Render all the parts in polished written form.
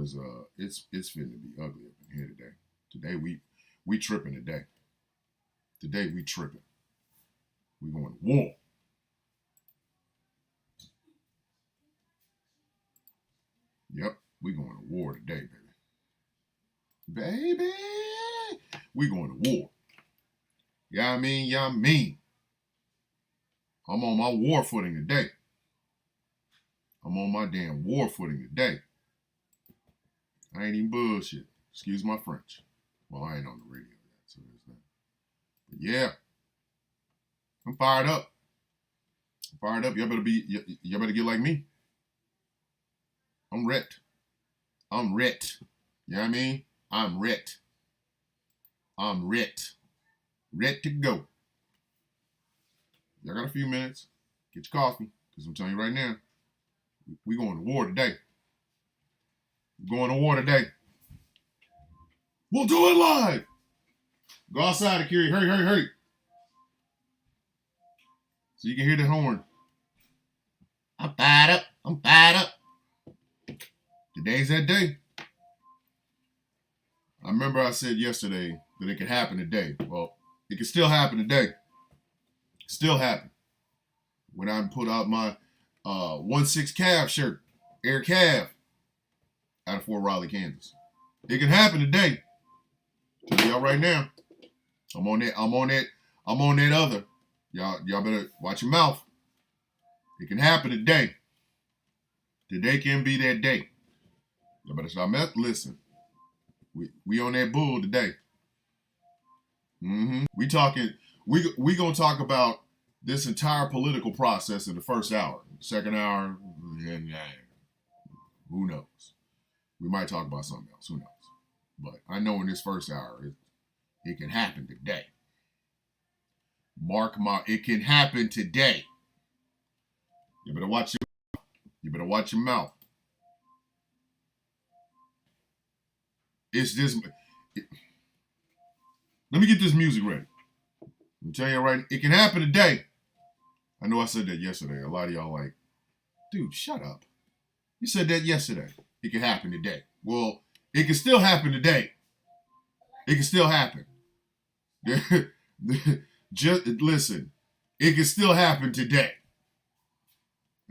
Cause it's finna be ugly up in here today. Today we tripping today. Today we tripping. We going to war. Yep, we going to war today, baby. Baby, we going to war. Yeah, I mean, yeah, I mean. I'm on my war footing today. I'm on my damn war footing today. I ain't even bullshit. Excuse my French. Well, I ain't on the radio yet, so there's that. But yeah, I'm fired up. I'm fired up. Y'all better get like me. I'm wrecked. I'm wrecked. You know what I mean? I'm wrecked. I'm wrecked. Ready to go. Y'all got a few minutes. Get your coffee. Because I'm telling you right now, we going to war today. We're going to war today. We'll do it live. Go outside, Akiri. Hurry, hurry, hurry. So you can hear the horn. I'm fired up. I'm fired up. Today's that day. I remember I said yesterday that it could happen today. Well, it can still happen today. Still happen. When I put out my 1-6 Cav shirt, Air Cav, out of Fort Riley, Kansas. It can happen today. Tell y'all right now. I'm on that other. Y'all better watch your mouth. It can happen today. Today can be that day. Y'all better stop listen. We on that bull today. We gonna talk about this entire political process in the first hour. Second hour, who knows? We might talk about something else. Who knows? But I know in this first hour, it can happen today. It can happen today. You better watch your mouth. Let me get this music ready. I'm telling you right, it can happen today. I know I said that yesterday. A lot of y'all like, dude, shut up. You said that yesterday. It can happen today. Well, it can still happen today. It can still happen. Just listen. It can still happen today.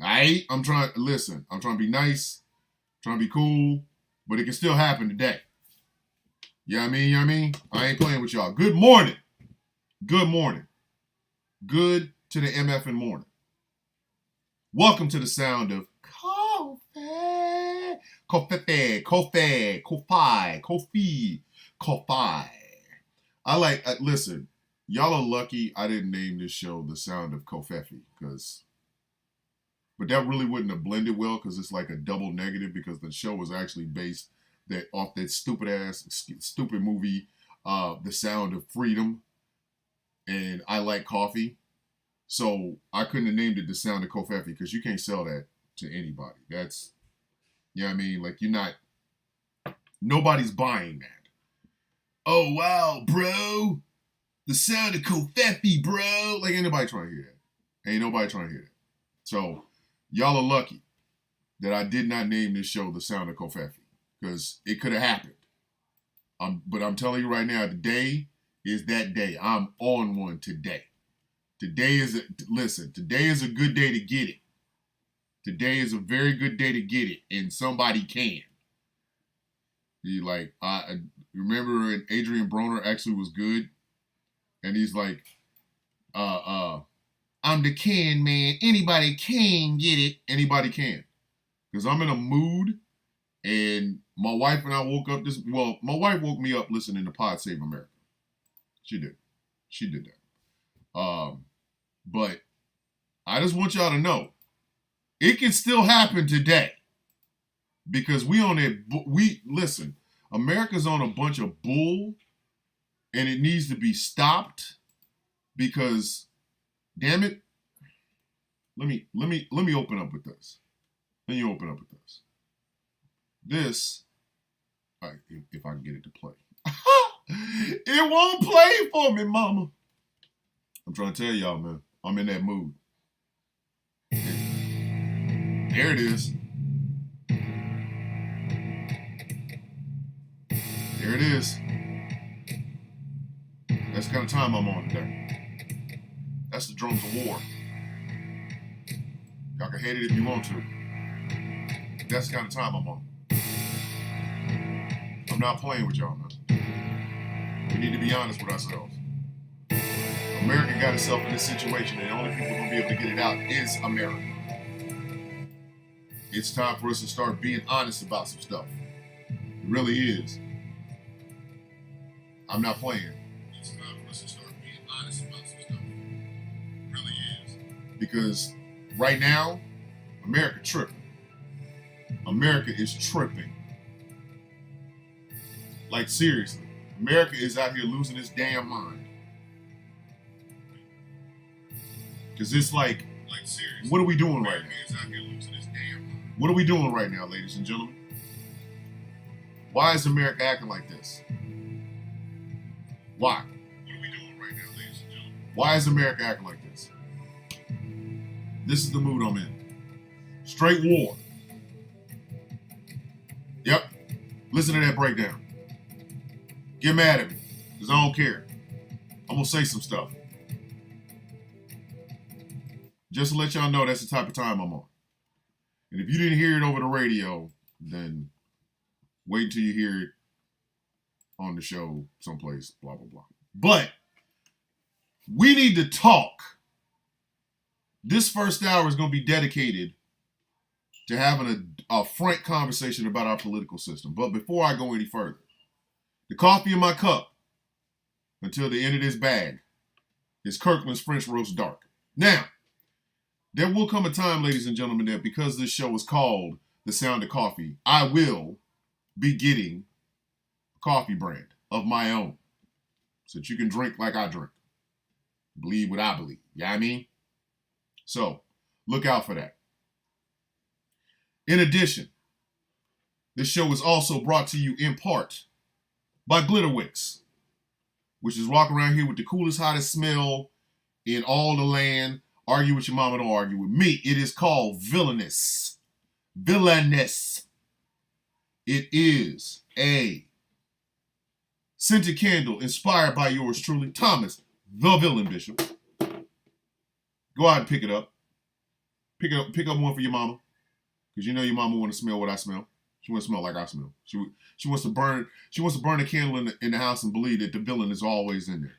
All right? I'm trying to be nice, trying to be cool, but it can still happen today. You know what I mean? I ain't playing with y'all. Good morning. Good morning. Good to the MF morning. Welcome to the sound of coffee. Listen, y'all are lucky I didn't name this show The Sound of Kofefi, but that really wouldn't have blended well because it's like a double negative because the show was actually based off that stupid movie, The Sound of Freedom, and I like coffee. So I couldn't have named it The Sound of Kofefi because you can't sell that to anybody. That's, you know what I mean? Like nobody's buying that. Oh, wow, bro. The Sound of Kofefi, bro. Like, ain't nobody trying to hear that. Ain't nobody trying to hear that. So y'all are lucky that I did not name this show The Sound of Kofefi because it could have happened. But I'm telling you right now, today is that day. I'm on one today. Today is a good day to get it. Today is a very good day to get it, and somebody can. I remember Adrian Broner actually was good, and he's like, I'm the can man. Anybody can get it. Anybody can, because I'm in a mood, and my wife and I woke up my wife woke me up listening to Pod Save America. She did that. But I just want y'all to know, it can still happen today. Because listen, America's on a bunch of bull, and it needs to be stopped because, damn it, let me open up with this. Let me open up with this. This, if I can get it to play. It won't play for me, mama. I'm trying to tell y'all, man. I'm in that mood. There it is. There it is. That's the kind of time I'm on today. That's the drums of war. Y'all can hate it if you want to. That's the kind of time I'm on. I'm not playing with y'all, man. We need to be honest with ourselves. America got itself in this situation, and the only people going to be able to get it out is America. It's time for us to start being honest about some stuff. It really is. I'm not playing. It's time for us to start being honest about some stuff. It really is. Because right now, America tripping. America is tripping. Like, seriously. America is out here losing its damn mind. Because it's like seriously, what are we doing right now? What are we doing right now, ladies and gentlemen? Why is America acting like this? Why? What are we doing right now, ladies and gentlemen? Why is America acting like this? This is the mood I'm in. Straight war. Yep. Listen to that breakdown. Get mad at me, because I don't care. I'm going to say some stuff. Just to let y'all know, that's the type of time I'm on. And if you didn't hear it over the radio, then wait until you hear it on the show someplace, blah, blah, blah. But we need to talk. This first hour is going to be dedicated to having a frank conversation about our political system. But before I go any further, the coffee in my cup until the end of this bag is Kirkland's French Roast Dark. Now, there will come a time, ladies and gentlemen, that because this show is called The Sound of Coffee, I will be getting a coffee brand of my own so that you can drink like I drink. Believe what I believe. You know what I mean? So, look out for that. In addition, this show is also brought to you in part by Glitterwicks, which is walking around here with the coolest, hottest smell in all the land. Argue with your mama, don't argue with me. It is called Villainous. Villainous. It is a scented candle inspired by yours truly, Thomas, the Villain Bishop. Go out and pick it up. Pick up one for your mama. Because you know your mama want to smell what I smell. She wants to smell like I smell. She wants to burn a candle in the house and believe that the villain is always in there.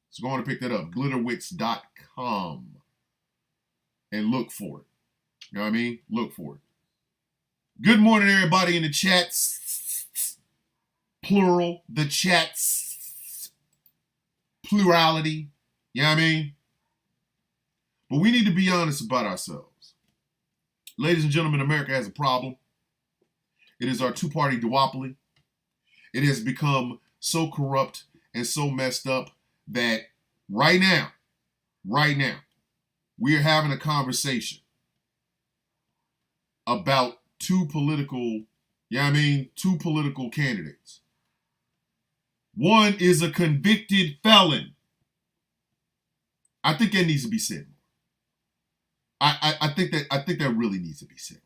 So go on and pick that up. Glitterwicks.com. And look for it. You know what I mean? Look for it. Good morning, everybody in the chats. Plural. The chats. Plurality. You know what I mean? But we need to be honest about ourselves. Ladies and gentlemen, America has a problem. It is our two-party duopoly. It has become so corrupt and so messed up that right now, we're having a conversation about two political candidates. One is a convicted felon. I think that needs to be said more. I think that really needs to be said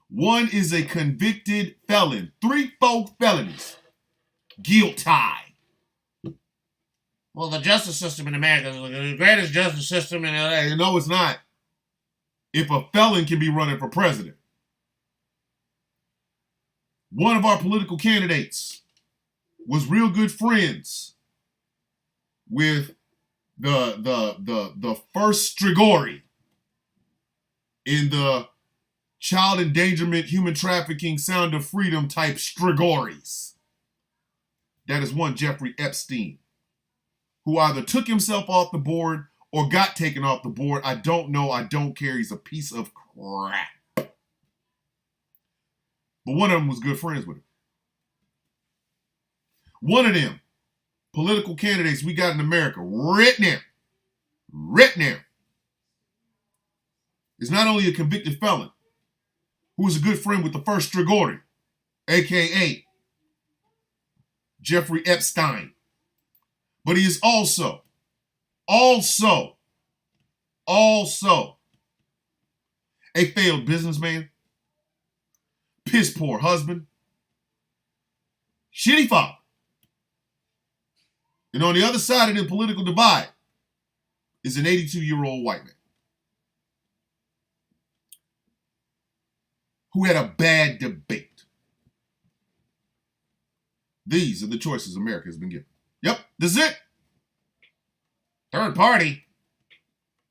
more. One is a convicted felon. 3-4 felonies. Guilty. Well, the justice system in America is the greatest justice system in LA. No, it's not. If a felon can be running for president. One of our political candidates was real good friends with the first Strigoi in the child endangerment, human trafficking, Sound of Freedom type Strigois. That is one Jeffrey Epstein, who either took himself off the board or got taken off the board. I don't know. I don't care. He's a piece of crap. But one of them was good friends with him. One of them political candidates we got in America right now, is not only a convicted felon, who is a good friend with the first Strigoi, a.k.a. Jeffrey Epstein. But he is also a failed businessman, piss poor husband, Shitty father. And on the other side of the political divide is an 82-year-old white man who had a bad debate. These are the choices America has been given. Yep, this is it. Third party.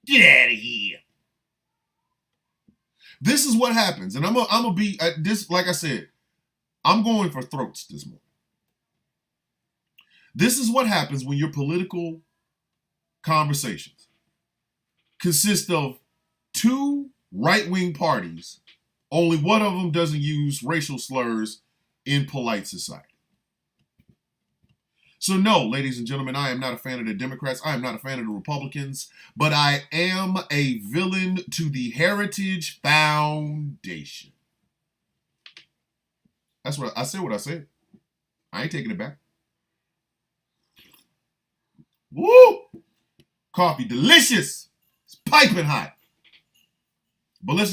Get out of here. This is what happens. And I'm gonna be this, like I said, I'm going for throats this morning. This is what happens when your political conversations consist of two right-wing parties. Only one of them doesn't use racial slurs in polite society. So no, ladies and gentlemen, I am not a fan of the Democrats. I am not a fan of the Republicans, but I am a villain to the Heritage Foundation. That's what I said. What I said. I ain't taking it back. Woo! Coffee, delicious. It's piping hot. But let's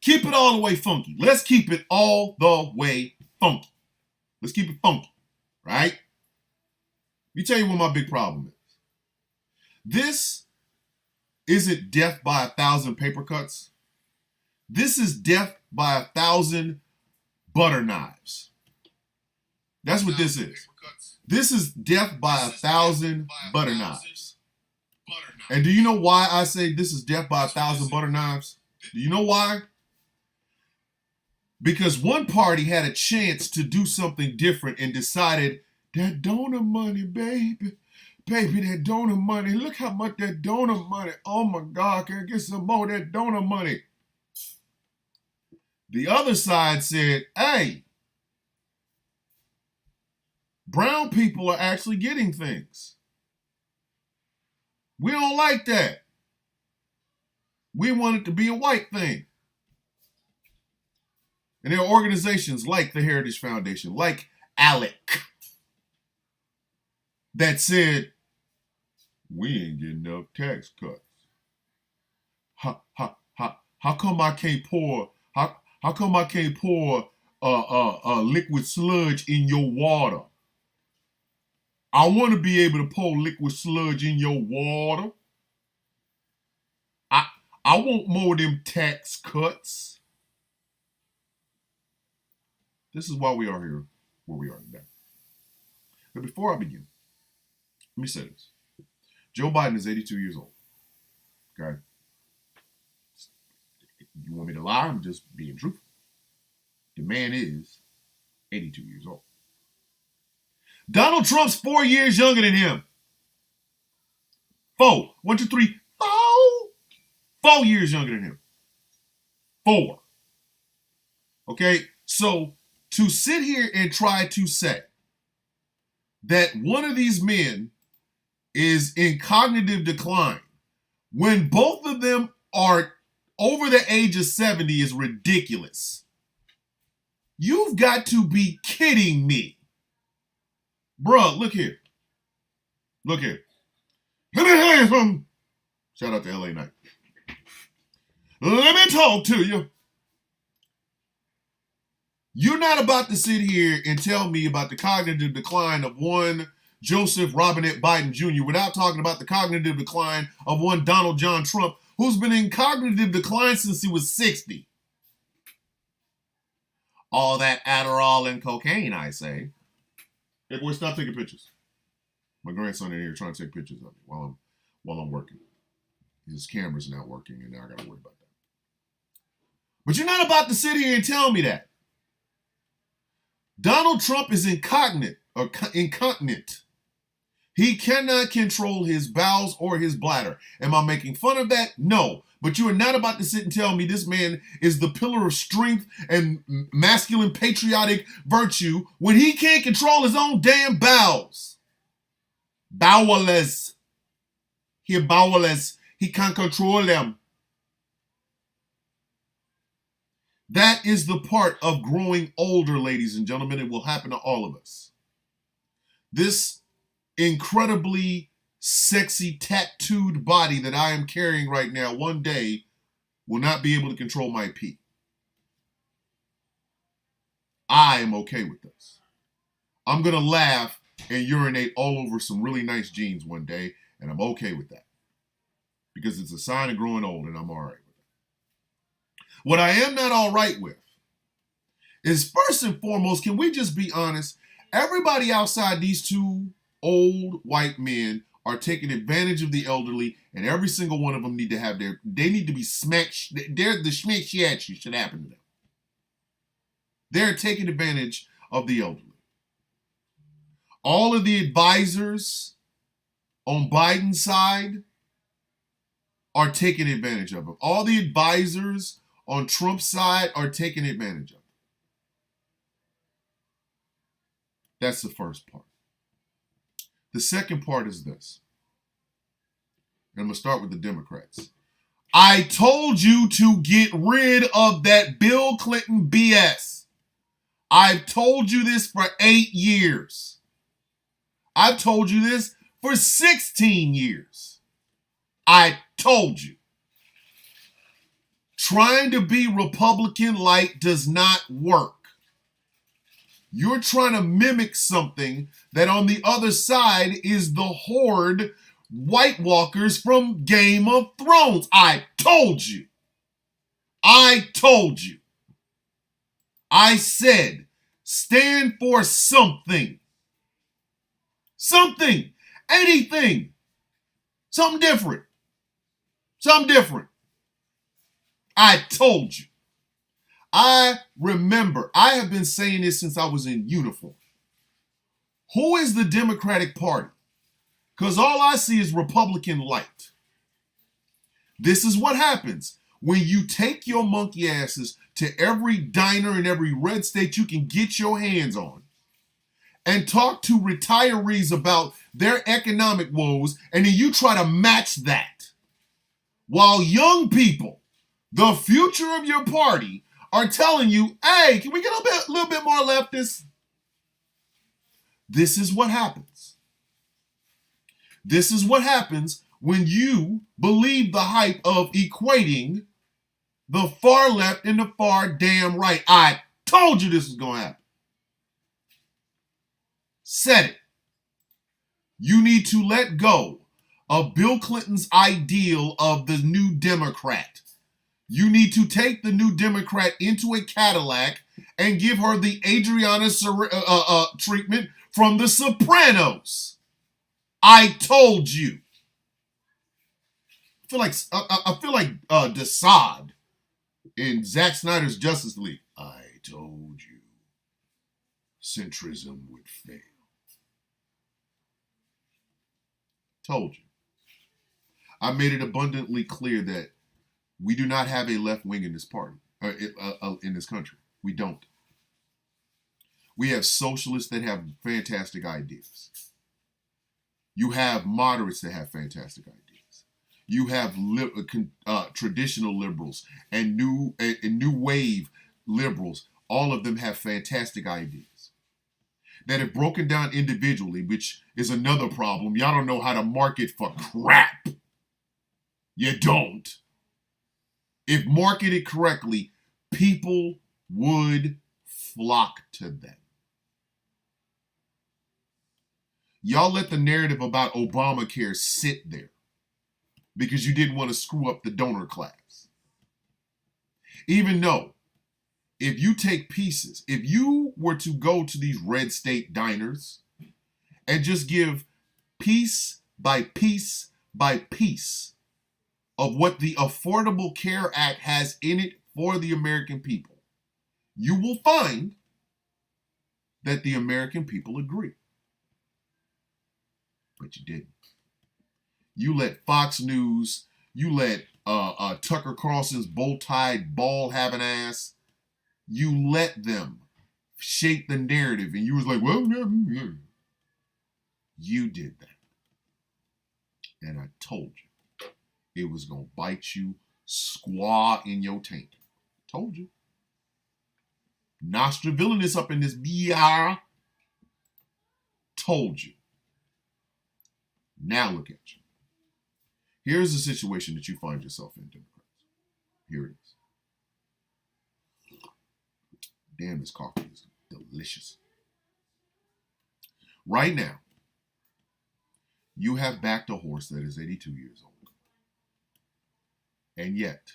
keep it all the way funky. Let's keep it all the way funky. Let's keep it funky, right? Let me tell you what my big problem is. This isn't death by 1,000 paper cuts. This is death by 1,000 butter knives. That's what this is. This is death by 1,000 butter knives. And do you know why I say this is death by 1,000 butter knives? Do you know why? Because one party had a chance to do something different and decided, that donor money, baby. Baby, that donor money. Look how much that donor money. Oh my God, can I get some more of that donor money? The other side said, hey, brown people are actually getting things. We don't like that. We want it to be a white thing. And there are organizations like the Heritage Foundation, like ALEC, that said, we ain't getting enough tax cuts. How come I can't pour, how come I can't pour liquid sludge in your water? I want to be able to pour liquid sludge in your water. I want more of them tax cuts. This is why we are here where we are today. But before I begin, let me say this. Joe Biden is 82 years old. Okay? You want me to lie? I'm just being truthful. The man is 82 years old. Donald Trump's 4 years younger than him. 4. 1, 2, 3, 4. 4 years younger than him. 4. Okay? So, to sit here and try to say that one of these men is in cognitive decline when both of them are over the age of 70 is ridiculous. You've got to be kidding me. Bruh, look here. Look here. Let me tell you something. Shout out to LA Knight. Let me talk to you. You're not about to sit here and tell me about the cognitive decline of one Joseph Robinette Biden Jr. without talking about the cognitive decline of one Donald John Trump, who's been in cognitive decline since he was 60. All that Adderall and cocaine, I say. Hey, boy, stop taking pictures. My grandson in here trying to take pictures of me while I'm working. His camera's not working, and now I got to worry about that. But you're not about to sit here and tell me that. Donald Trump is incontinent. He cannot control his bowels or his bladder. Am I making fun of that? No. But you are not about to sit and tell me this man is the pillar of strength and masculine patriotic virtue when he can't control his own damn bowels. Bowelless. He bowelless. He can't control them. That is the part of growing older, ladies and gentlemen. It will happen to all of us. This incredibly sexy tattooed body that I am carrying right now one day will not be able to control my pee. I am okay with this. I'm going to laugh and urinate all over some really nice jeans one day, and I'm okay with that. Because it's a sign of growing old, and I'm all right with it. What I am not all right with is, first and foremost, can we just be honest? Everybody outside these two old white men are taking advantage of the elderly, and every single one of them need to have they need to be smacked. The schmick should happen to them. They're taking advantage of the elderly. All of the advisors on Biden's side are taking advantage of them. All the advisors on Trump's side are taking advantage of them. That's the first part. The second part is this. And I'm going to start with the Democrats. I told you to get rid of that Bill Clinton BS. I've told you this for 8 years. I've told you this for 16 years. I told you. Trying to be Republican-like does not work. You're trying to mimic something that on the other side is the horde White Walkers from Game of Thrones. I told you. I told you. I said, stand for something. Something. Anything. Something different. Something different. I told you. I remember, I have been saying this since I was in uniform. Who is the Democratic Party? Because all I see is Republican light. This is what happens when you take your monkey asses to every diner in every red state you can get your hands on and talk to retirees about their economic woes, and then you try to match that. While young people, the future of your party, are telling you, hey, can we get a little bit more leftist? This is what happens. This is what happens when you believe the hype of equating the far left and the far damn right. I told you this was going to happen. Said it. You need to let go of Bill Clinton's ideal of the new Democrat. You need to take the new Democrat into a Cadillac and give her the Adriana treatment from The Sopranos. I told you. I feel like Desaad in Zack Snyder's Justice League. I told you centrism would fail. Told you. I made it abundantly clear that we do not have a left wing in this party, in this country. We don't. We have socialists that have fantastic ideas. You have moderates that have fantastic ideas. You have traditional liberals and new wave liberals. All of them have fantastic ideas that have broken down individually, which is another problem. Y'all don't know how to market for crap. You don't. If marketed correctly, people would flock to them. Y'all let the narrative about Obamacare sit there because you didn't want to screw up the donor class. Even though, if you take pieces, if you were to go to these red state diners and just give piece by piece by piece of what the Affordable Care Act has in it for the American people, you will find that the American people agree. But you didn't. You let Fox News, you let Tucker Carlson's bow-tied, ball-having ass, you let them shape the narrative, and you was like, well, yeah. You did that. And I told you. It was going to bite you squaw in your taint. Told you. Nostravillainous up in this BR. Told you. Now look at you. Here's the situation that you find yourself in, Democrats. Here it is. Damn, this coffee is delicious. right now, you have backed a horse that is 82 years old. And yet,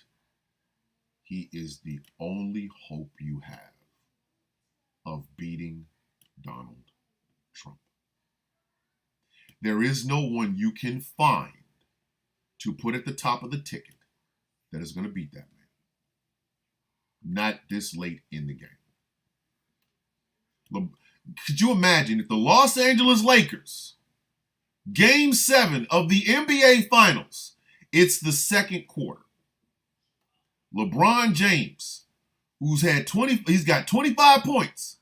he is the only hope you have of beating Donald Trump. There is no one you can find to put at the top of the ticket that is going to beat that man. Not this late in the game. Could you imagine if the Los Angeles Lakers, Game 7 of the NBA Finals, it's the second quarter. LeBron James, who's he's got 25 points,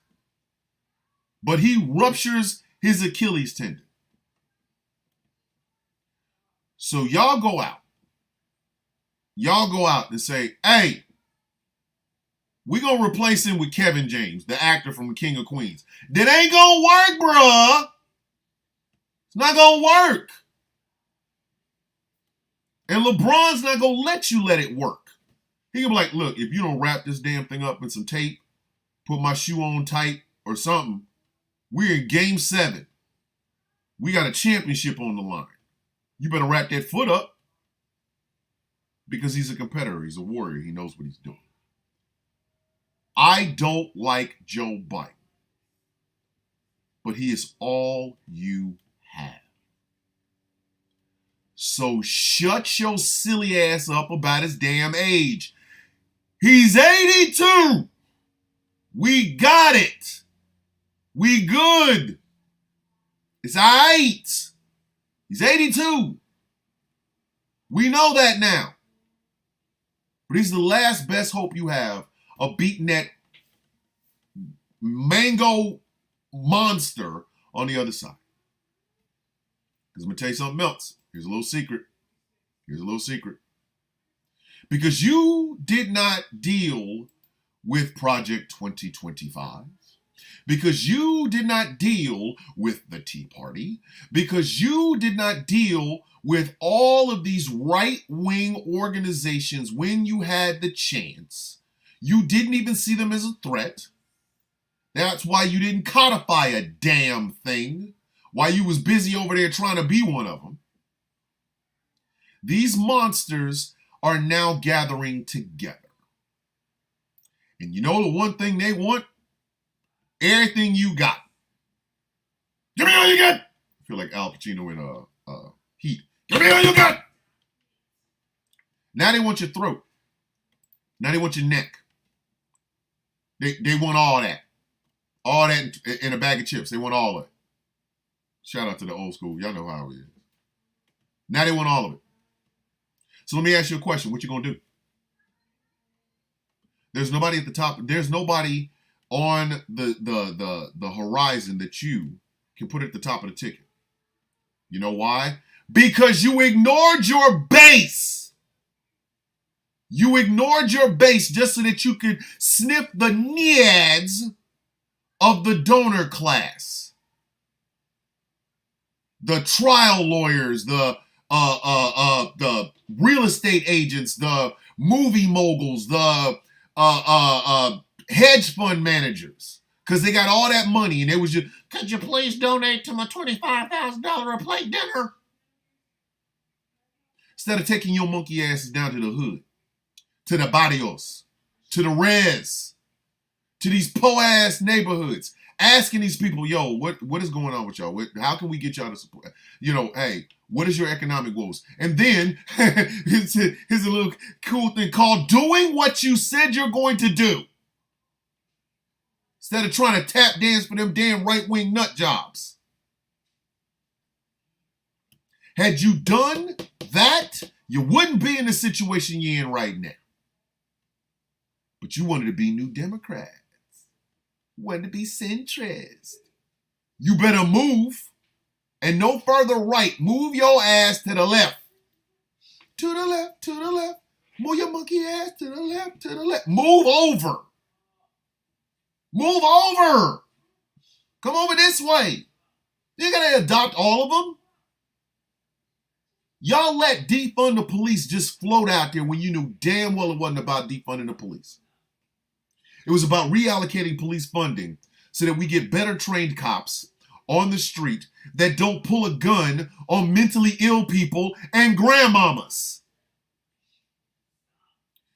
but he ruptures his Achilles tendon. So y'all go out. Y'all go out and say, hey, we're going to replace him with Kevin James, the actor from The King of Queens. That ain't going to work, bruh. It's not going to work. And LeBron's not going to let you let it work. He can be like, look, if you don't wrap this damn thing up in some tape, put my shoe on tight or something, we're in Game 7. We got a championship on the line. You better wrap that foot up, because he's a competitor. He's a warrior. He knows what he's doing. I don't like Joe Biden, but he is all you have. So shut your silly ass up about his damn age. He's 82. We got it. We good. It's all right. He's 82. We know that now. But he's the last best hope you have of beating that mango monster on the other side. Because I'm going to tell you something else. Here's a little secret. Here's a little secret. Because you did not deal with Project 2025. Because you did not deal with the Tea Party. Because you did not deal with all of these right-wing organizations when you had the chance. You didn't even see them as a threat. That's why you didn't codify a damn thing. Why you was busy over there trying to be one of them. These monsters are now gathering together. And you know the one thing they want? Everything you got. Give me all you got. I feel like Al Pacino in Heat. Give me all you got. Now they want your throat. Now they want your neck. They want all that. All that in a bag of chips. They want all of it. Shout out to the old school. Y'all know how it is. Now they want all of it. So let me ask you a question. What you gonna do? There's nobody at the top. There's nobody on the horizon that you can put at the top of the ticket. You know why? Because you ignored your base. You ignored your base just so that you could sniff the needs of the donor class. The trial lawyers, the real estate agents, the movie moguls, the hedge fund managers, because they got all that money and they was just, could you please donate to my $25,000 a plate dinner? Instead of taking your monkey asses down to the hood, to the barrios, to the res, to these po-ass neighborhoods, asking these people, yo, what is going on with y'all? How can we get y'all to support? You know, hey, what is your economic woes? And then here's a little cool thing called doing what you said you're going to do. Instead of trying to tap dance for them damn right-wing nut jobs. Had you done that, you wouldn't be in the situation you're in right now. But you wanted to be New Democrats. You wanted to be centrist. You better move. And no further right. Move your ass to the left. To the left, to the left. Move your monkey ass to the left, to the left. Move over. Move over. Come over this way. You gotta adopt all of them. Y'all let defund the police just float out there when you knew damn well it wasn't about defunding the police. It was about reallocating police funding so that we get better trained cops, on the street that don't pull a gun on mentally ill people and grandmamas.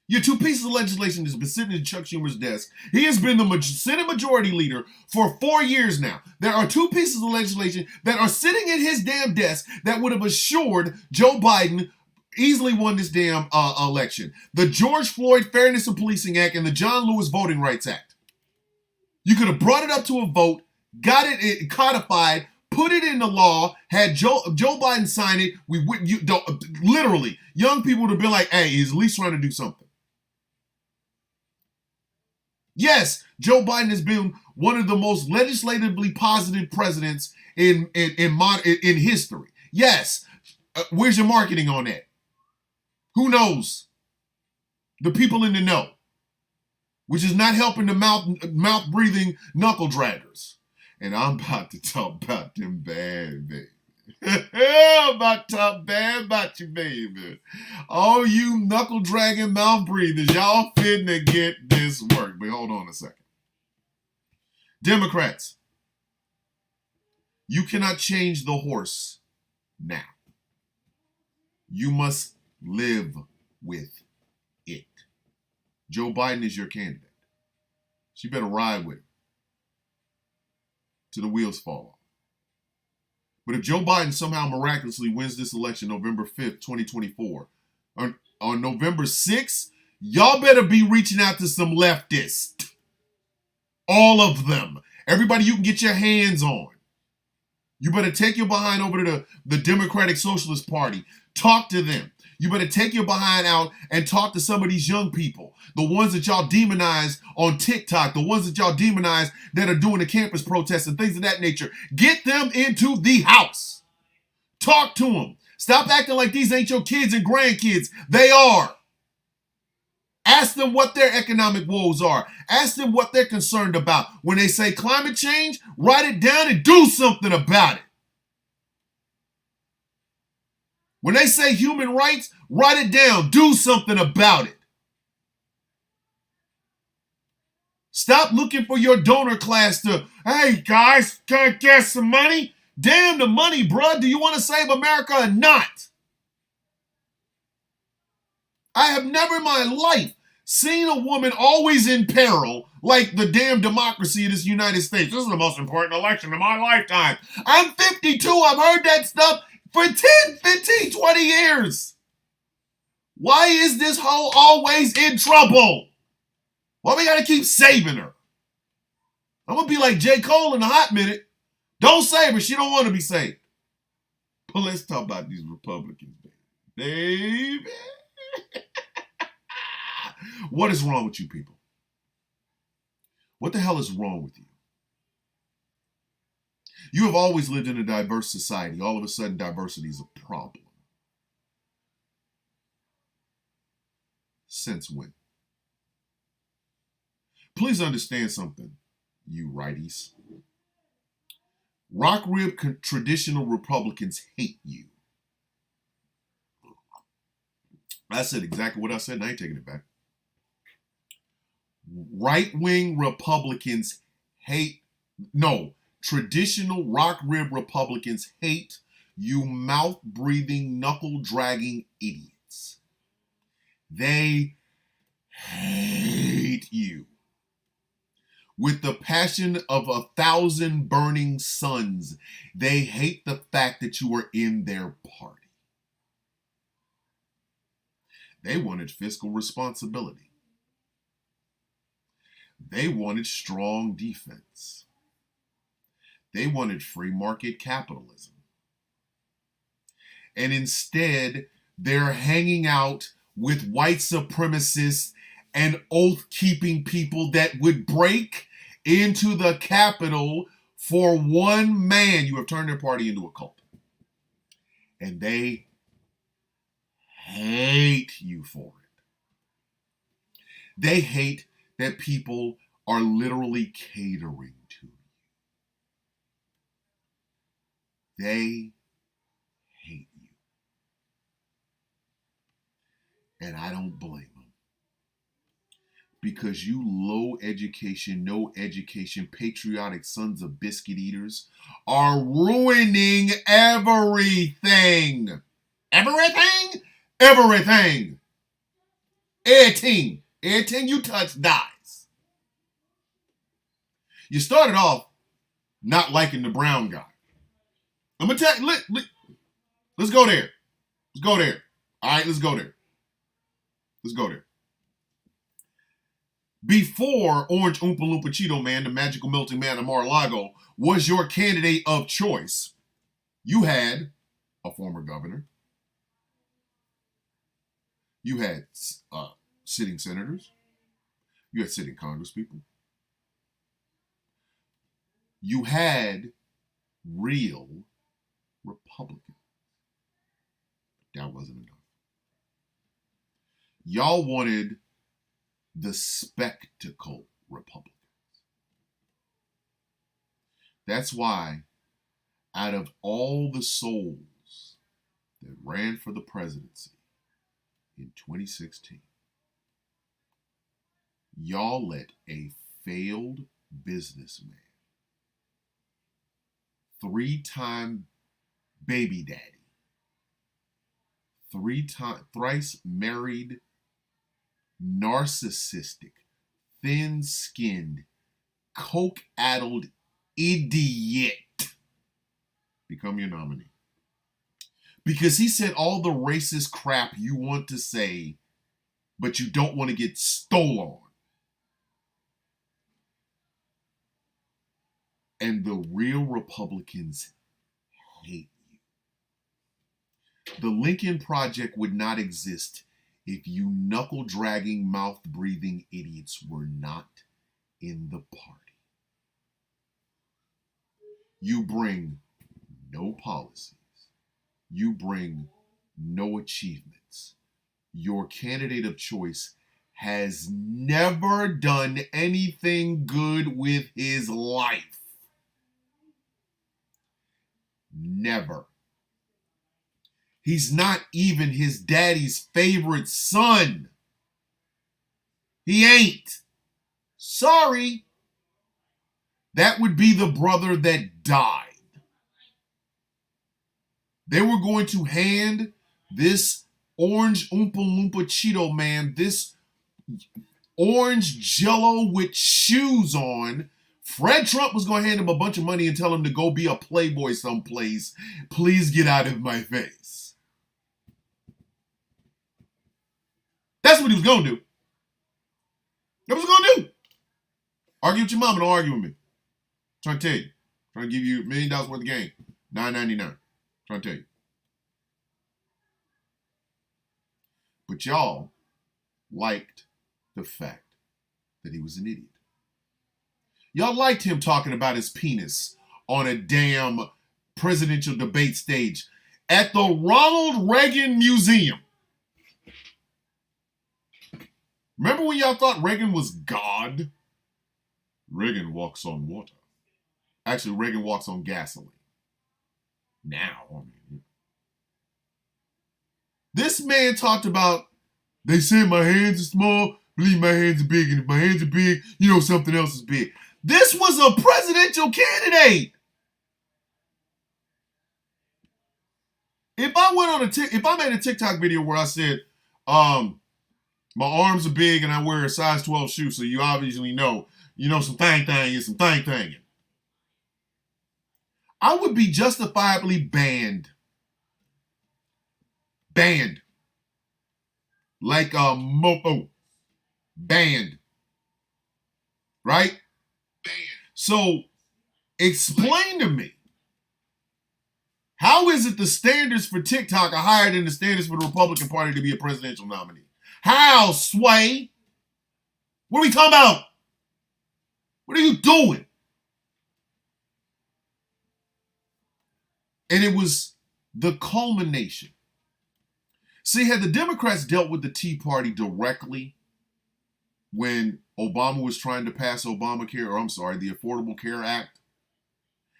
Your two pieces of legislation has been sitting in Chuck Schumer's desk. He has been the Senate Majority Leader for 4 years now. There are two pieces of legislation that are sitting in his damn desk that would have assured Joe Biden easily won this damn election. The George Floyd Fairness and Policing Act and the John Lewis Voting Rights Act. You could have brought it up to a vote, got it codified, put it into law, had Joe Biden sign it. Literally, young people would have been like, hey, he's at least trying to do something. Yes, Joe Biden has been one of the most legislatively positive presidents in history. Yes. Where's your marketing on that? Who knows? The people in the know. Which is not helping the mouth-breathing knuckle draggers. And I'm about to talk about them bad, baby. I'm about to talk bad about you, baby. All you knuckle-dragging mouth breathers, y'all finna get this work. But hold on a second. Democrats, you cannot change the horse now. You must live with it. Joe Biden is your candidate. So you better ride with him till the wheels fall off. But if Joe Biden somehow miraculously wins this election November 5th, 2024, on November 6th, y'all better be reaching out to some leftists. All of them. Everybody you can get your hands on. You better take your behind over to the Democratic Socialist Party. Talk to them. You better take your behind out and talk to some of these young people. The ones that y'all demonize on TikTok. The ones that y'all demonize that are doing the campus protests and things of that nature. Get them into the house. Talk to them. Stop acting like these ain't your kids and grandkids. They are. Ask them what their economic woes are. Ask them what they're concerned about. When they say climate change, write it down and do something about it. When they say human rights, write it down. Do something about it. Stop looking for your donor class to, hey guys, can I get some money? Damn the money, bruh. Do you want to save America or not? I have never in my life seen a woman always in peril like the damn democracy of this United States. This is the most important election of my lifetime. I'm 52. I've heard that stuff for 10, 15, 20 years. Why is this hoe always in trouble? Why we gotta keep saving her? I'm gonna be like J. Cole in a hot minute. Don't save her. She don't want to be saved. But let's talk about these Republicans, baby. What is wrong with you people? What the hell is wrong with you? You have always lived in a diverse society. All of a sudden, diversity is a problem. Since when? Please understand something, you righties. Rock rib traditional Republicans hate you. I said exactly what I said, and I ain't taking it back. Right-wing Republicans traditional rock rib Republicans hate you mouth-breathing, knuckle-dragging idiots. They hate you with the passion of 1,000 burning suns. They hate the fact that you are in their party. They wanted fiscal responsibility. They wanted strong defense. They wanted free market capitalism. And instead, they're hanging out with white supremacists and oath-keeping people that would break into the Capitol for one man. You have turned their party into a cult. And they hate you for it. They hate that people are literally catering to you. They hate you. And I don't blame them. because you low education, no education, patriotic sons of biscuit eaters are ruining everything. Everything? Everything. Everything. Everything you touch dies. You started off not liking the brown guy. I'm going to tell you, let's go there. Let's go there. All right, let's go there. Let's go there. Before Orange Oompa Loompa Cheeto Man, the magical melting man of Mar-a-Lago, was your candidate of choice, you had a former governor. You had sitting senators. You had sitting congresspeople. You had real Republicans. That wasn't enough. Y'all wanted the spectacle Republicans. That's why, out of all the souls that ran for the presidency in 2016, y'all let a failed businessman, three-time baby daddy, thrice married, narcissistic, thin-skinned, coke-addled idiot become your nominee. Because he said all the racist crap you want to say, but you don't want to get stole on. And the real Republicans hate you. The Lincoln Project would not exist if you knuckle-dragging, mouth-breathing idiots were not in the party. You bring no policies. You bring no achievements. Your candidate of choice has never done anything good with his life. Never. He's not even his daddy's favorite son. He ain't. Sorry. That would be the brother that died. They were going to hand this Orange Oompa Loompa Cheeto Man, this orange Jello with shoes on. Fred Trump was going to hand him a bunch of money and tell him to go be a playboy someplace. Please get out of my face. That's what he was going to do. That's what he was going to do. Argue with your mama, don't argue with me. I'm trying to tell you. I'm trying to give you $1 million worth of game. $9.99. Trying to tell you. But y'all liked the fact that he was an idiot. Y'all liked him talking about his penis on a damn presidential debate stage at the Ronald Reagan Museum. Remember when y'all thought Reagan was God? Reagan walks on water. Actually, Reagan walks on gasoline. Now, I mean, this man talked about, they said my hands are small, believe my hands are big, and if my hands are big, you know something else is big. This was a presidential candidate. If I made a TikTok video where I said, my arms are big and I wear a size 12 shoe, so you obviously know, some thang is some thanging. I would be justifiably banned. Banned. Like a mofo. Banned. Right? Banned. So, explain to me, how is it the standards for TikTok are higher than the standards for the Republican Party to be a presidential nominee? How, Sway? What are we talking about? What are you doing? And it was the culmination. See, had the Democrats dealt with the Tea Party directly when Obama was trying to pass the Affordable Care Act,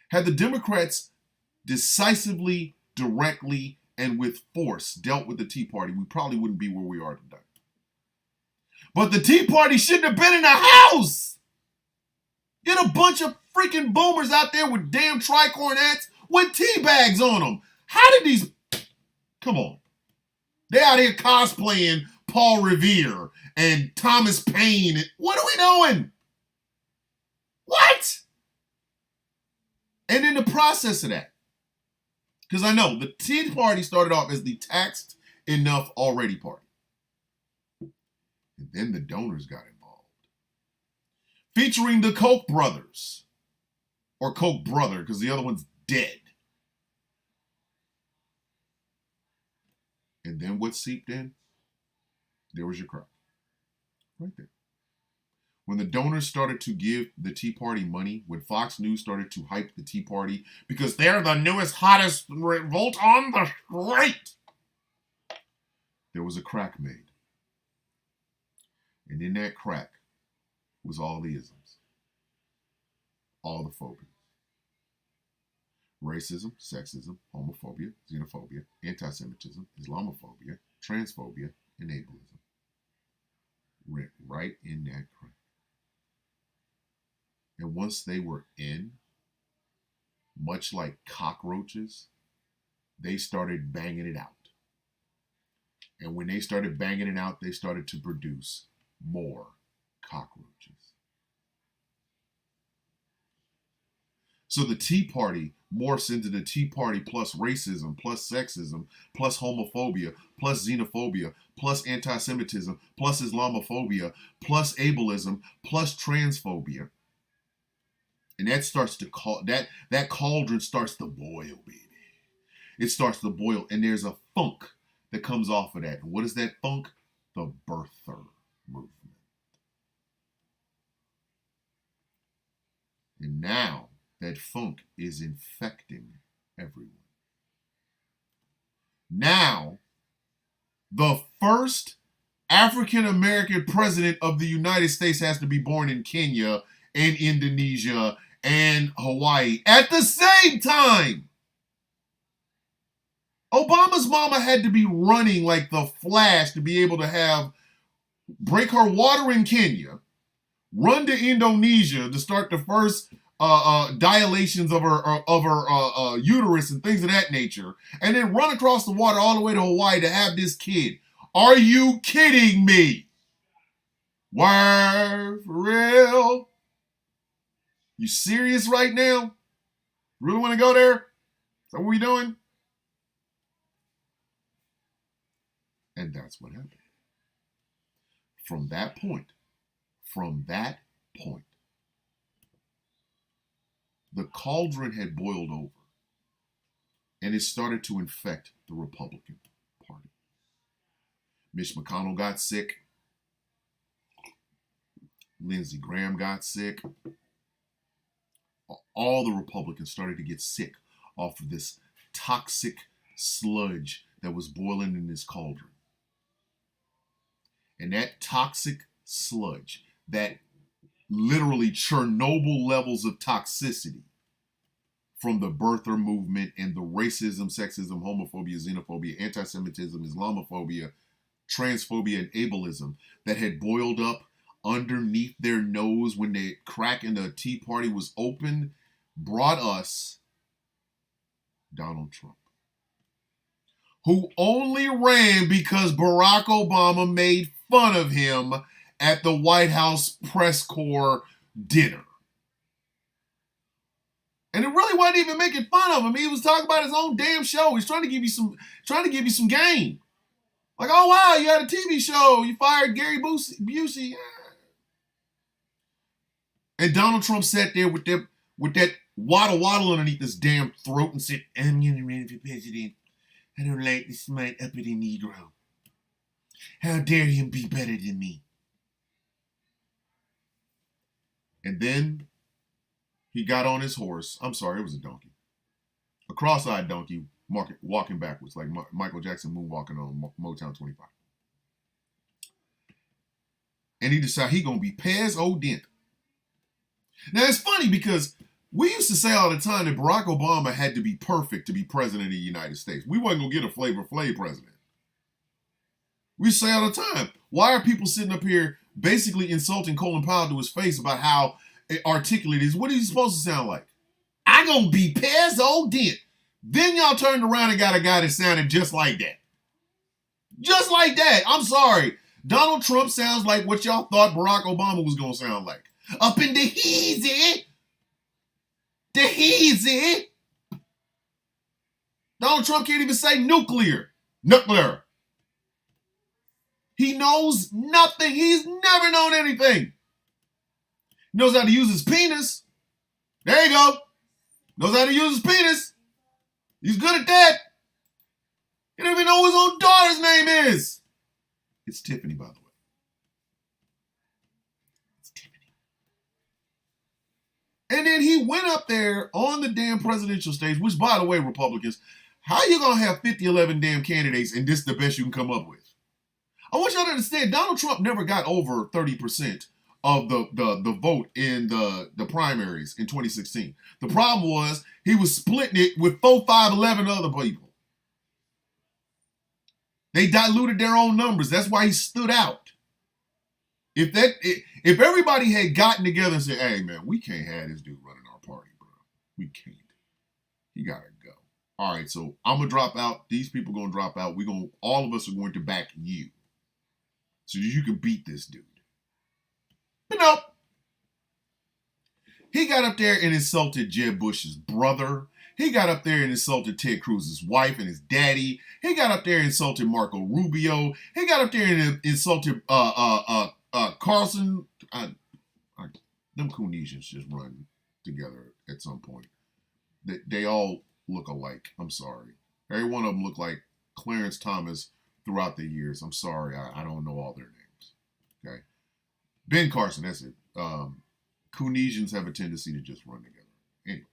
had the Democrats decisively, directly, and with force dealt with the Tea Party, we probably wouldn't be where we are today. But the Tea Party shouldn't have been in the House. Get a bunch of freaking boomers out there with damn tricorn hats with tea bags on them. How did these... Come on. They out here cosplaying Paul Revere and Thomas Paine. What are we doing? What? And in the process of that, because I know the Tea Party started off as the taxed enough already party. And then the donors got involved. Featuring the Koch brothers. Or Koch brother, because the other one's dead. And then what seeped in? There was your crowd. Right there. When the donors started to give the Tea Party money, when Fox News started to hype the Tea Party because they're the newest, hottest revolt on the street, there was a crack made. And in that crack was all the isms, all the phobias. Racism, sexism, homophobia, xenophobia, anti-Semitism, Islamophobia, transphobia, and ableism. Went right in that crack. And once they were in, much like cockroaches, they started banging it out. And when they started banging it out, they started to produce more cockroaches. So the Tea Party morphs into the Tea Party plus racism, plus sexism, plus homophobia, plus xenophobia, plus anti-Semitism, plus Islamophobia, plus ableism, plus transphobia. And that starts to that cauldron starts to boil, baby. It starts to boil, and there's a funk that comes off of that. And what is that funk? The birther movement. And now that funk is infecting everyone. Now, the first African American president of the United States has to be born in Kenya and Indonesia and Hawaii at the same time. Obama's mama had to be running like the Flash to be able to break her water in Kenya, run to Indonesia to start the first dilations of her uterus and things of that nature, and then run across the water all the way to Hawaii to have this kid. Are you kidding me? Word, for real? You serious right now? Really want to go there? Is that what we doing? And that's what happened. From that point, the cauldron had boiled over, and it started to infect the Republican Party. Mitch McConnell got sick. Lindsey Graham got sick. All the Republicans started to get sick off of this toxic sludge that was boiling in this cauldron. And that toxic sludge, that literally Chernobyl levels of toxicity from the birther movement and the racism, sexism, homophobia, xenophobia, anti-Semitism, Islamophobia, transphobia, and ableism that had boiled up underneath their nose when the crack in the Tea Party was open, brought us Donald Trump, who only ran because Barack Obama made fun of him at the White House press corps dinner. And it really wasn't even making fun of him. He was talking about his own damn show. He's trying to give you some game. Like, oh wow, you had a TV show. You fired Gary Busey. And Donald Trump sat there with that waddle underneath his damn throat and said, I'm going to run for president. I don't like this smart uppity Negro. How dare him be better than me? And then he got on his horse. I'm sorry, it was a donkey. A cross-eyed donkey walking backwards like Michael Jackson moonwalking on Motown 25. And he decided he going to be Pez O'Dent. Now, it's funny because we used to say all the time that Barack Obama had to be perfect to be president of the United States. We wasn't going to get a Flavor Flav president. We say all the time, why are people sitting up here basically insulting Colin Powell to his face about how articulate it is. What is he supposed to sound like? I gonna be Pez old Dent. Then y'all turned around and got a guy that sounded just like that. Just like that. I'm sorry. Donald Trump sounds like what y'all thought Barack Obama was gonna sound like. Up in the heezy. The heezy. Donald Trump can't even say nuclear. Nuclear. He knows nothing. He's never known anything. He knows how to use his penis. There you go. Knows how to use his penis. He's good at that. He don't even know what his own daughter's name is. It's Tiffany, by the way. It's Tiffany. And then he went up there on the damn presidential stage, which, by the way, Republicans, how you going to have 50, 11 damn candidates and this is the best you can come up with? I want y'all to understand, Donald Trump never got over 30% of the vote in the primaries in 2016. The problem was he was splitting it with 4, 5, 11 other people. They diluted their own numbers. That's why he stood out. If everybody had gotten together and said, hey, man, we can't have this dude running our party, bro. We can't. He got to go. All right, so I'm going to drop out. These people going to drop out. All of us are going to back you so you can beat this dude. But no. He got up there and insulted Jeb Bush's brother. He got up there and insulted Ted Cruz's wife and his daddy. He got up there and insulted Marco Rubio. He got up there and insulted Carlson. Them Coonesians just run together at some point. They all look alike. I'm sorry. Every one of them look like Clarence Thomas throughout the years. I'm sorry. I don't know all their names. Okay. Ben Carson, that's it. Coonesians have a tendency to just run together. Anyway.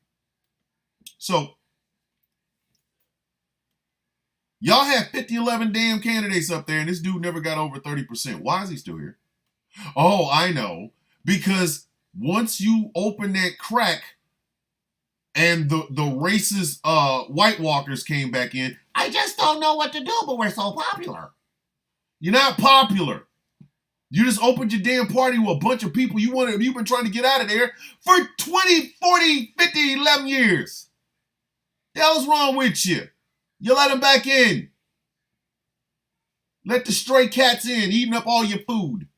So, y'all have 50, 11 damn candidates up there, and this dude never got over 30%. Why is he still here? Oh, I know. Because once you open that crack and the racist White Walkers came back in, I just don't know what to do, but we're so popular. You're not popular. You just opened your damn party with a bunch of people you've been trying to get out of there for 20, 40, 50, 11 years. The hell's wrong with you? You let them back in. Let the stray cats in, eating up all your food.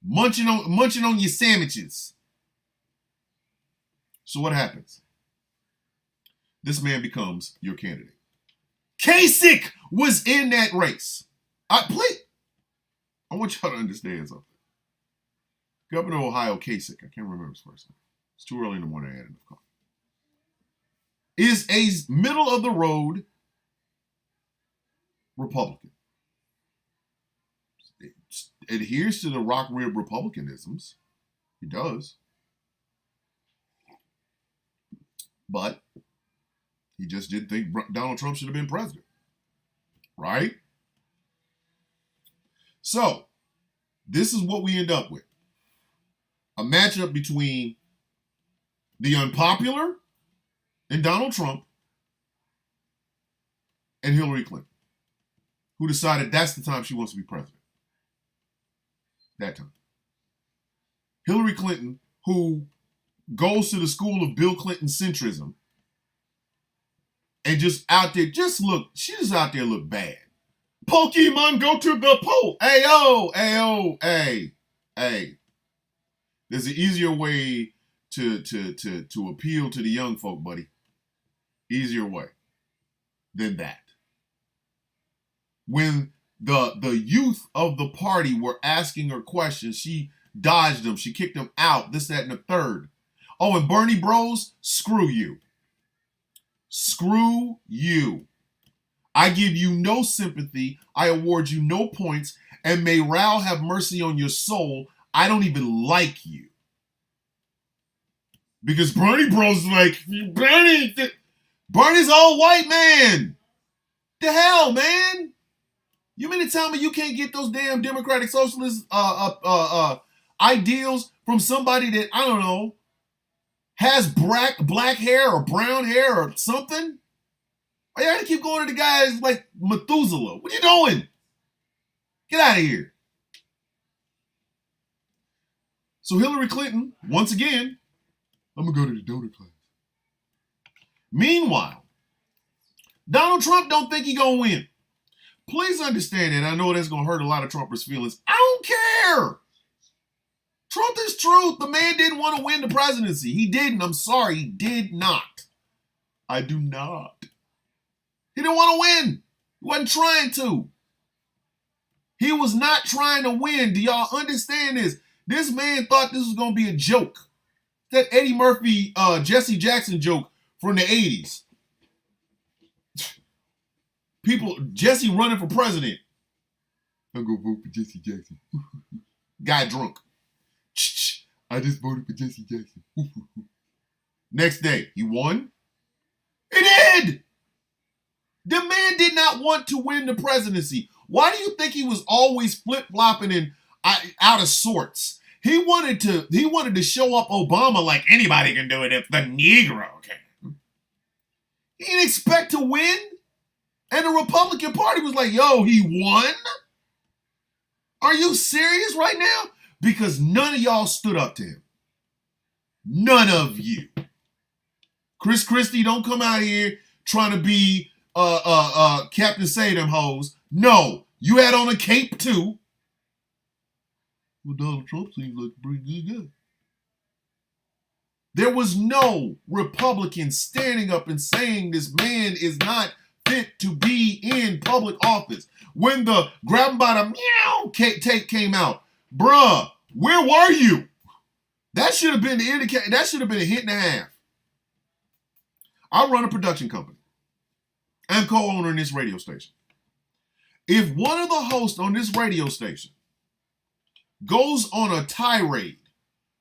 Munching on your sandwiches. So what happens? This man becomes your candidate. Kasich was in that race. I want y'all to understand something. Governor of Ohio Kasich, I can't remember his first name. It's too early in the morning. I had enough coffee. Is a middle of the road Republican. It adheres to the rock rib Republicanisms. He does. But he just didn't think Donald Trump should have been president. Right? So, this is what we end up with. A matchup between the unpopular and Donald Trump and Hillary Clinton, who decided that's the time she wants to be president. That time. Hillary Clinton, who goes to the school of Bill Clinton centrism and just out there, she just out there look bad. Pokemon go to the pole. Hey. There's an easier way to appeal to the young folk, buddy. Easier way than that. When the youth of the party were asking her questions, she dodged them. She kicked them out. This, that, and the third. Oh, and Bernie Bros, screw you. Screw you. I give you no sympathy. I award you no points. And may Rao have mercy on your soul. I don't even like you. Because Bernie Bros is like, Bernie's all white man. The hell, man? You mean to tell me you can't get those damn democratic socialist ideals from somebody that, I don't know, has black hair or brown hair or something? Why you gotta keep going to the guys like Methuselah? What are you doing? Get out of here. So Hillary Clinton, once again, I'm going to go to the donor class. Meanwhile, Donald Trump don't think he going to win. Please understand that. I know that's going to hurt a lot of Trumpers' feelings. I don't care. Truth is truth. The man didn't want to win the presidency. He didn't. I'm sorry. He did not. I do not. He didn't want to win. He wasn't trying to. He was not trying to win. Do y'all understand this? This man thought this was going to be a joke. That Eddie Murphy, Jesse Jackson joke from the 80s. People, Jesse running for president. I'm going to vote for Jesse Jackson. Guy drunk. I just voted for Jesse Jackson. Next day, he won? He did! The man did not want to win the presidency. Why do you think he was always flip-flopping and out of sorts? He wanted to show up Obama like anybody can do it if the Negro can. He didn't expect to win. And the Republican Party was like, yo, he won? Are you serious right now? Because none of y'all stood up to him. None of you. Chris Christie, don't come out here trying to be Captain Say Them Hoes. No, you had on a cape too. Well, Donald Trump seems like a pretty good guy. There was no Republican standing up and saying this man is not fit to be in public office. When the grab him by the meow tape came out, bruh, where were you? That should have been the indicator. That should have been a hit and a half. I run a production company. I'm co-owner in this radio station. If one of the hosts on this radio station goes on a tirade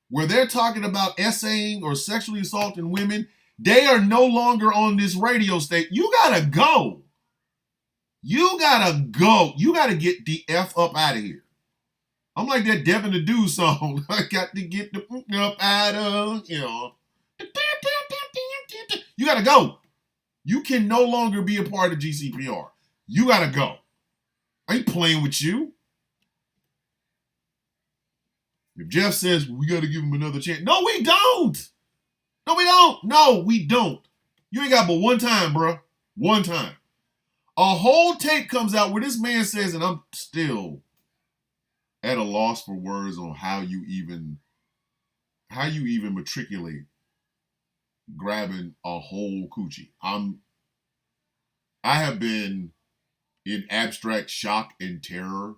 where they're talking about essaying or sexually assaulting women, they are no longer on this radio station. You gotta go. You gotta go. You gotta get the F up out of here. I'm like that Devin the Dude song. I got to get the up out of, you know. You gotta go. You can no longer be a part of GCPR. You gotta go. I ain't playing with you. If Jeff says we gotta give him another chance, no, we don't. No, we don't. No, we don't. You ain't got but one time, bro. One time. A whole tape comes out where this man says, and I'm still at a loss for words on how you even matriculate grabbing a whole coochie. I have been in abstract shock and terror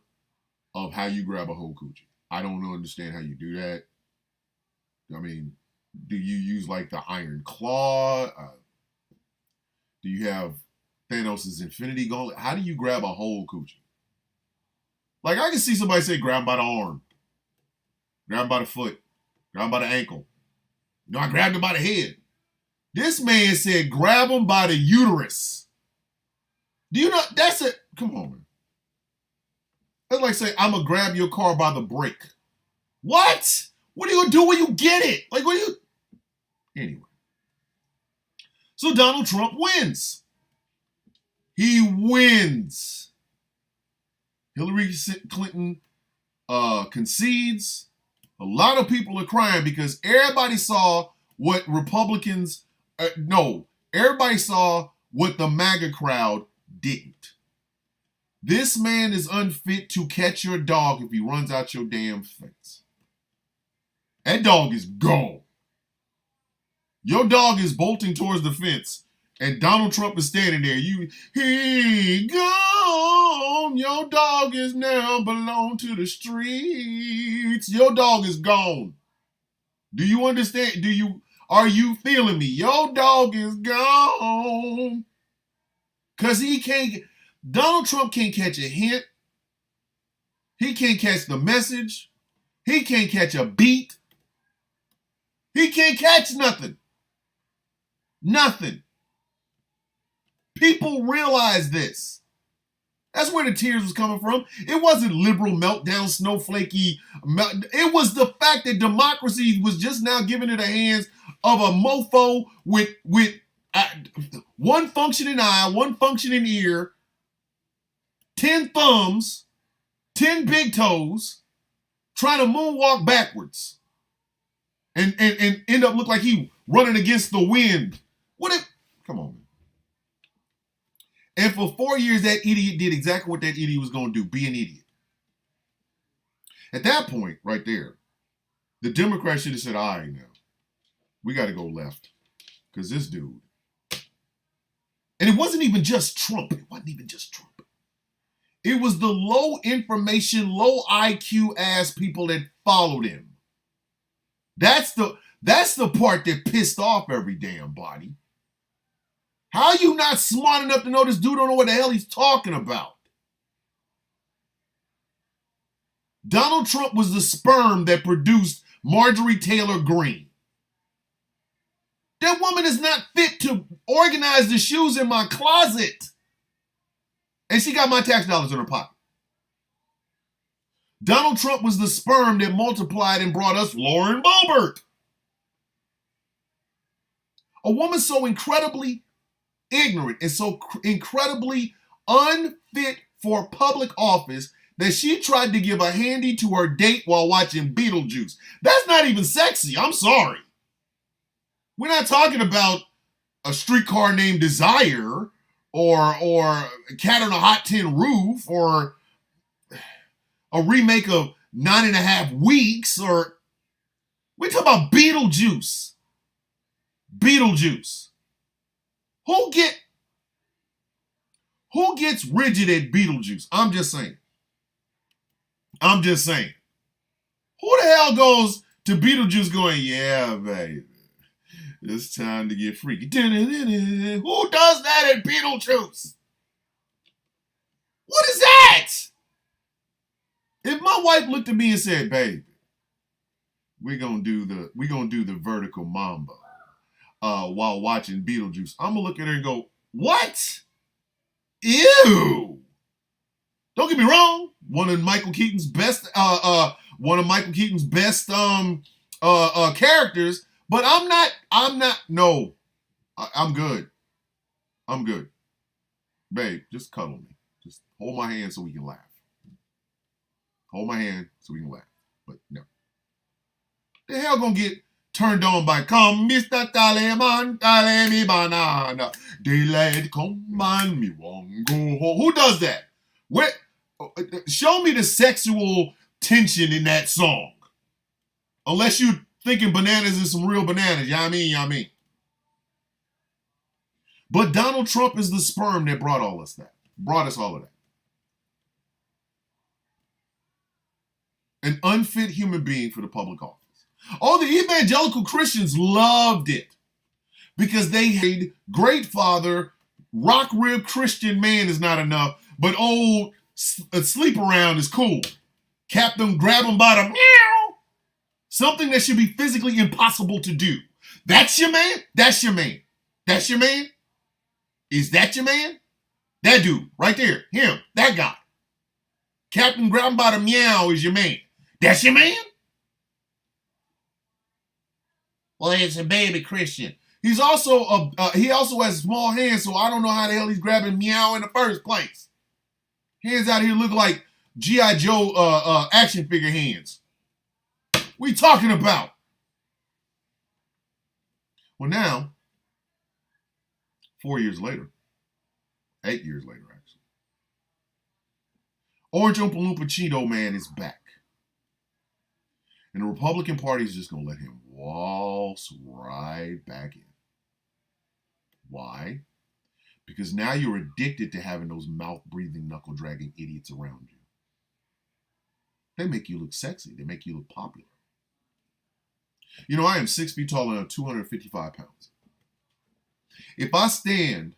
of how you grab a whole coochie. I don't understand how you do that. I mean, do you use like the iron claw? Do you have Thanos' Infinity Gauntlet? How do you grab a whole coochie? Like, I can see somebody say grab him by the arm, grab him by the foot, grab him by the ankle. No, I grabbed him by the head. This man said grab him by the uterus. Do you know, that's it. Come on, man. That's like saying, I'm going to grab your car by the brake. What? What are you going to do when you get it? Like, what are you? Anyway. So Donald Trump wins. He wins. Hillary Clinton concedes. A lot of people are crying because everybody saw what everybody saw what the MAGA crowd didn't. This man is unfit to catch your dog if he runs out your damn fence. That dog is gone. Your dog is bolting towards the fence, and Donald Trump is standing there. He gone. Your dog is now belong to the streets. Your dog is gone. Do you understand? Are you feeling me? Your dog is gone. Because Donald Trump can't catch a hint. He can't catch the message. He can't catch a beat. He can't catch nothing. Nothing. People realize this. That's where the tears was coming from. It wasn't liberal meltdown, snowflakey. It was the fact that democracy was just now given in the hands of a mofo with one functioning eye, one functioning ear, 10 thumbs, 10 big toes, trying to moonwalk backwards. and end up look like he running against the wind. What if, come on, man. And for 4 years, that idiot did exactly what that idiot was going to do, be an idiot. At that point, right there, the Democrats should have said, all right, now, we got to go left. Because this dude, and it wasn't even just Trump. It wasn't even just Trump. It was the low information, low IQ ass people that followed him. That's the part that pissed off every damn body. How are you not smart enough to know this dude don't know what the hell he's talking about? Donald Trump was the sperm that produced Marjorie Taylor Greene. That woman is not fit to organize the shoes in my closet. And she got my tax dollars in her pocket. Donald Trump was the sperm that multiplied and brought us Lauren Boebert. A woman so incredibly ignorant and so incredibly unfit for public office that she tried to give a handy to her date while watching Beetlejuice. That's not even sexy. I'm sorry. We're not talking about A Streetcar Named Desire or Cat on a Hot Tin Roof or a remake of 9.5 Weeks, or we're talking about Beetlejuice. Beetlejuice. Who gets rigid at Beetlejuice? I'm just saying. Who the hell goes to Beetlejuice going, yeah, baby, it's time to get freaky? Who does that at Beetlejuice? What is that? If my wife looked at me and said, baby, we're gonna do the vertical mamba while watching Beetlejuice, I'm gonna look at her and go, what? Ew. Don't get me wrong. One of Michael Keaton's best characters, but I'm good. I'm good. Babe, just cuddle me. Just hold my hand so we can laugh. Hold my hand so we can laugh. But no. The hell gonna get turned on by come Mr. Taleman, tale me banana. Daylight come on, me won't go home. Who does that? Show me the sexual tension in that song. Unless you thinking bananas is some real bananas. You know what I mean? But Donald Trump is the sperm that brought us all of that. An unfit human being for the public office. Oh, the evangelical Christians loved it because they hated great father, rock rib Christian man is not enough, but old sleep around is cool. Captain grab him by the meow. Something that should be physically impossible to do. That's your man? That's your man. That's your man? Is that your man? That dude right there. Him. That guy. Captain grab him by the meow is your man. That's your man? Well, it's a baby Christian. He also has small hands, so I don't know how the hell he's grabbing meow in the first place. Hands out here look like G.I. Joe action figure hands. What are you talking about? Well, now, 4 years later, 8 years later, actually, Orange Oompa Loompa Cheeto Man is back. And the Republican Party is just going to let him waltz right back in. Why? Because now you're addicted to having those mouth-breathing, knuckle-dragging idiots around you. They make you look sexy. They make you look popular. You know, I am 6 feet tall and I'm 255 pounds. If I stand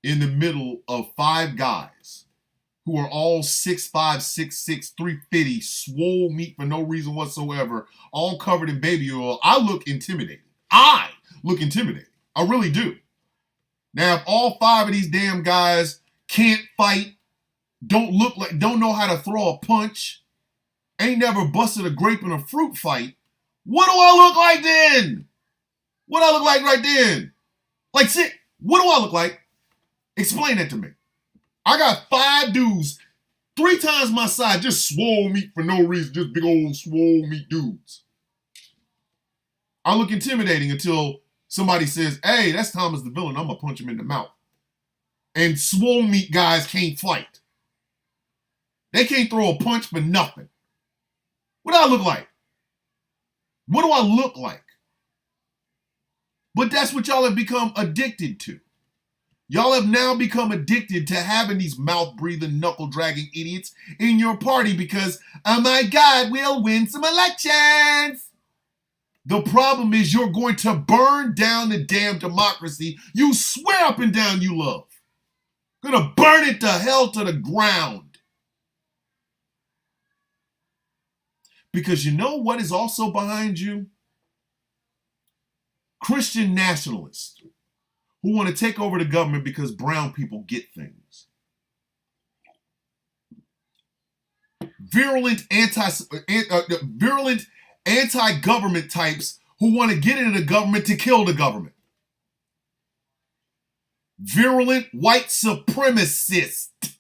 in the middle of 5 guys who are all 6'5", 6'6", 350, swole meat for no reason whatsoever, all covered in baby oil, I look intimidating. I really do. Now, if all 5 of these damn guys can't fight, don't know how to throw a punch, ain't never busted a grape in a fruit fight, what do I look like then? What do I look like right then? Like, shit, what do I look like? Explain that to me. I got 5 dudes, 3 times my size, just swole meat for no reason, just big old swole meat dudes. I look intimidating until somebody says, hey, that's Thomas the Villain. I'm going to punch him in the mouth. And swole meat guys can't fight. They can't throw a punch for nothing. What do I look like? What do I look like? But that's what y'all have become addicted to. Y'all have now become addicted to having these mouth-breathing, knuckle-dragging idiots in your party because, oh my God, we'll win some elections. The problem is you're going to burn down the damn democracy you swear up and down you love. Gonna burn it to hell to the ground. Because you know what is also behind you? Christian nationalists who want to take over the government because brown people get things. Virulent anti-government types who want to get into the government to kill the government. Virulent white supremacists.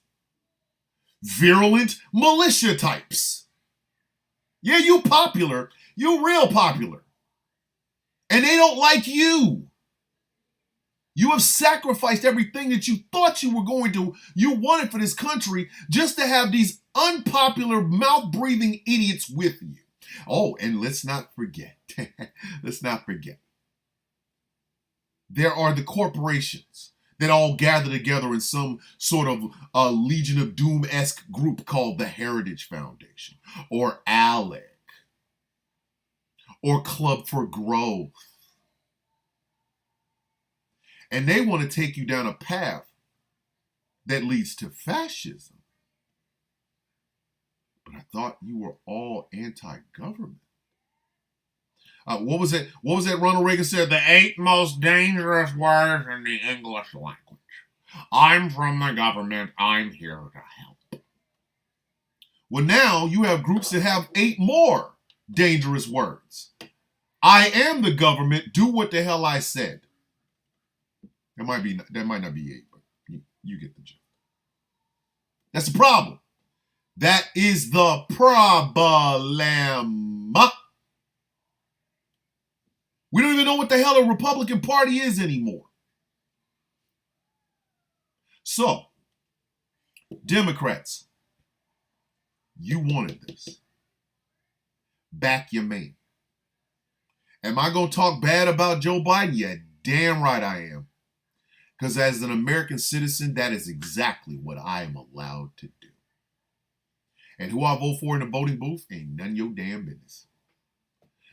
Virulent militia types. Yeah, you popular. You real popular. And they don't like you. You have sacrificed everything that you thought you were going to, you wanted for this country just to have these unpopular mouth-breathing idiots with you. Oh, and let's not forget, there are the corporations that all gather together in some sort of Legion of Doom-esque group called the Heritage Foundation, or ALEC, or Club for Growth. And they want to take you down a path that leads to fascism. But I thought you were all anti-government. What was it? What was that Ronald Reagan said? The 8 most dangerous words in the English language. I'm from the government. I'm here to help. Well, now you have groups that have 8 more dangerous words. I am the government. Do what the hell I said. That might not be 8, but you get the gist. That's the problem. That is the problem. We don't even know what the hell a Republican Party is anymore. So, Democrats, you wanted this. Back your man. Am I going to talk bad about Joe Biden? Yeah, damn right I am. Because as an American citizen, that is exactly what I am allowed to do. And who I vote for in the voting booth ain't none of your damn business.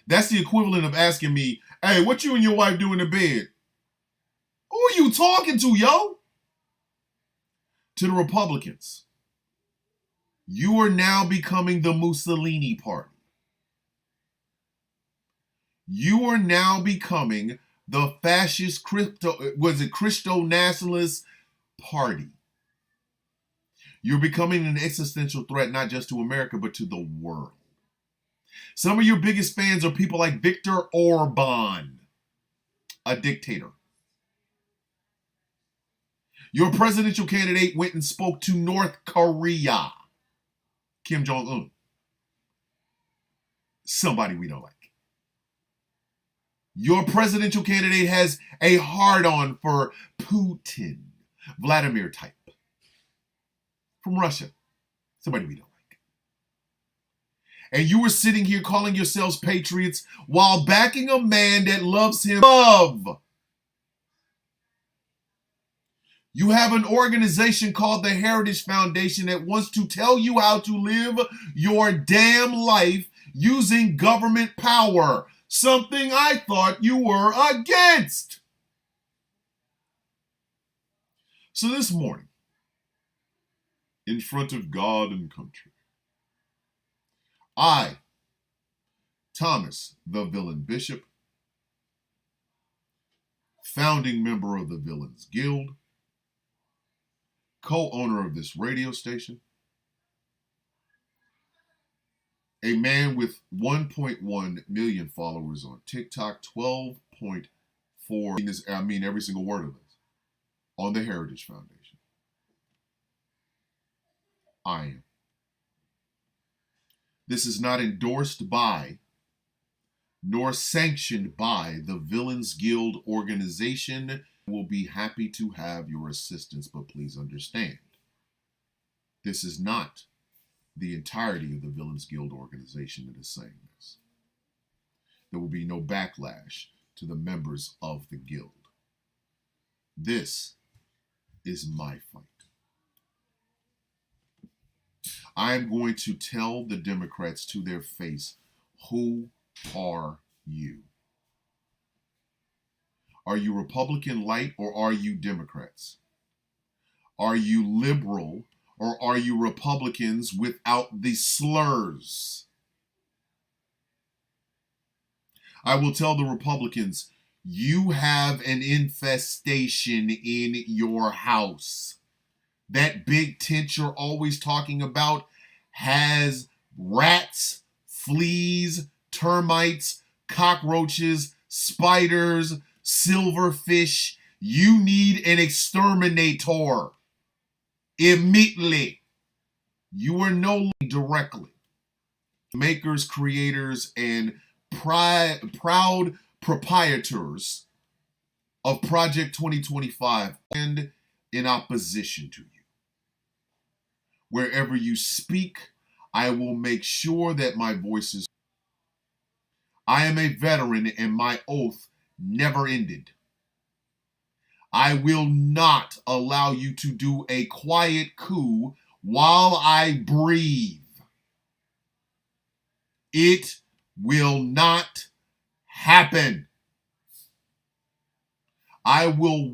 That's the equivalent of asking me, hey, what you and your wife do in the bed? Who are you talking to, yo? To the Republicans. You are now becoming the Mussolini party. You are now becoming the fascist Christo-nationalist party. You're becoming an existential threat not just to America, but to the world. Some of your biggest fans are people like Viktor Orban, a dictator. Your presidential candidate went and spoke to North Korea, Kim Jong-un. Somebody we don't like. Your presidential candidate has a hard-on for Putin, Vladimir type, from Russia. Somebody we don't like. And you were sitting here calling yourselves patriots while backing a man that loves him. Love. You have an organization called the Heritage Foundation that wants to tell you how to live your damn life using government power. Something I thought you were against. So this morning, in front of God and country, I, Thomas the Villain Bishop, founding member of the Villains Guild, co-owner of this radio station, a man with 1.1 million followers on TikTok, 12.4, I mean every single word of this, on the Heritage Foundation. I am. This is not endorsed by nor sanctioned by the Villains Guild organization. We'll be happy to have your assistance, but please understand, this is not the entirety of the Villains Guild organization that is saying this. There will be no backlash to the members of the guild. This is my fight. I am going to tell the Democrats to their face, who are you? Are you Republican light or are you Democrats? Are you liberal or are you Republicans without the slurs? I will tell the Republicans, you have an infestation in your house. That big tent you're always talking about has rats, fleas, termites, cockroaches, spiders, silverfish. You need an exterminator immediately. You are no longer directly makers, creators, and proud proprietors of Project 2025 and in opposition to you. Wherever you speak, I will make sure that my voice is. I am a veteran and my oath never ended. I will not allow you to do a quiet coup while I breathe. It will not happen. I will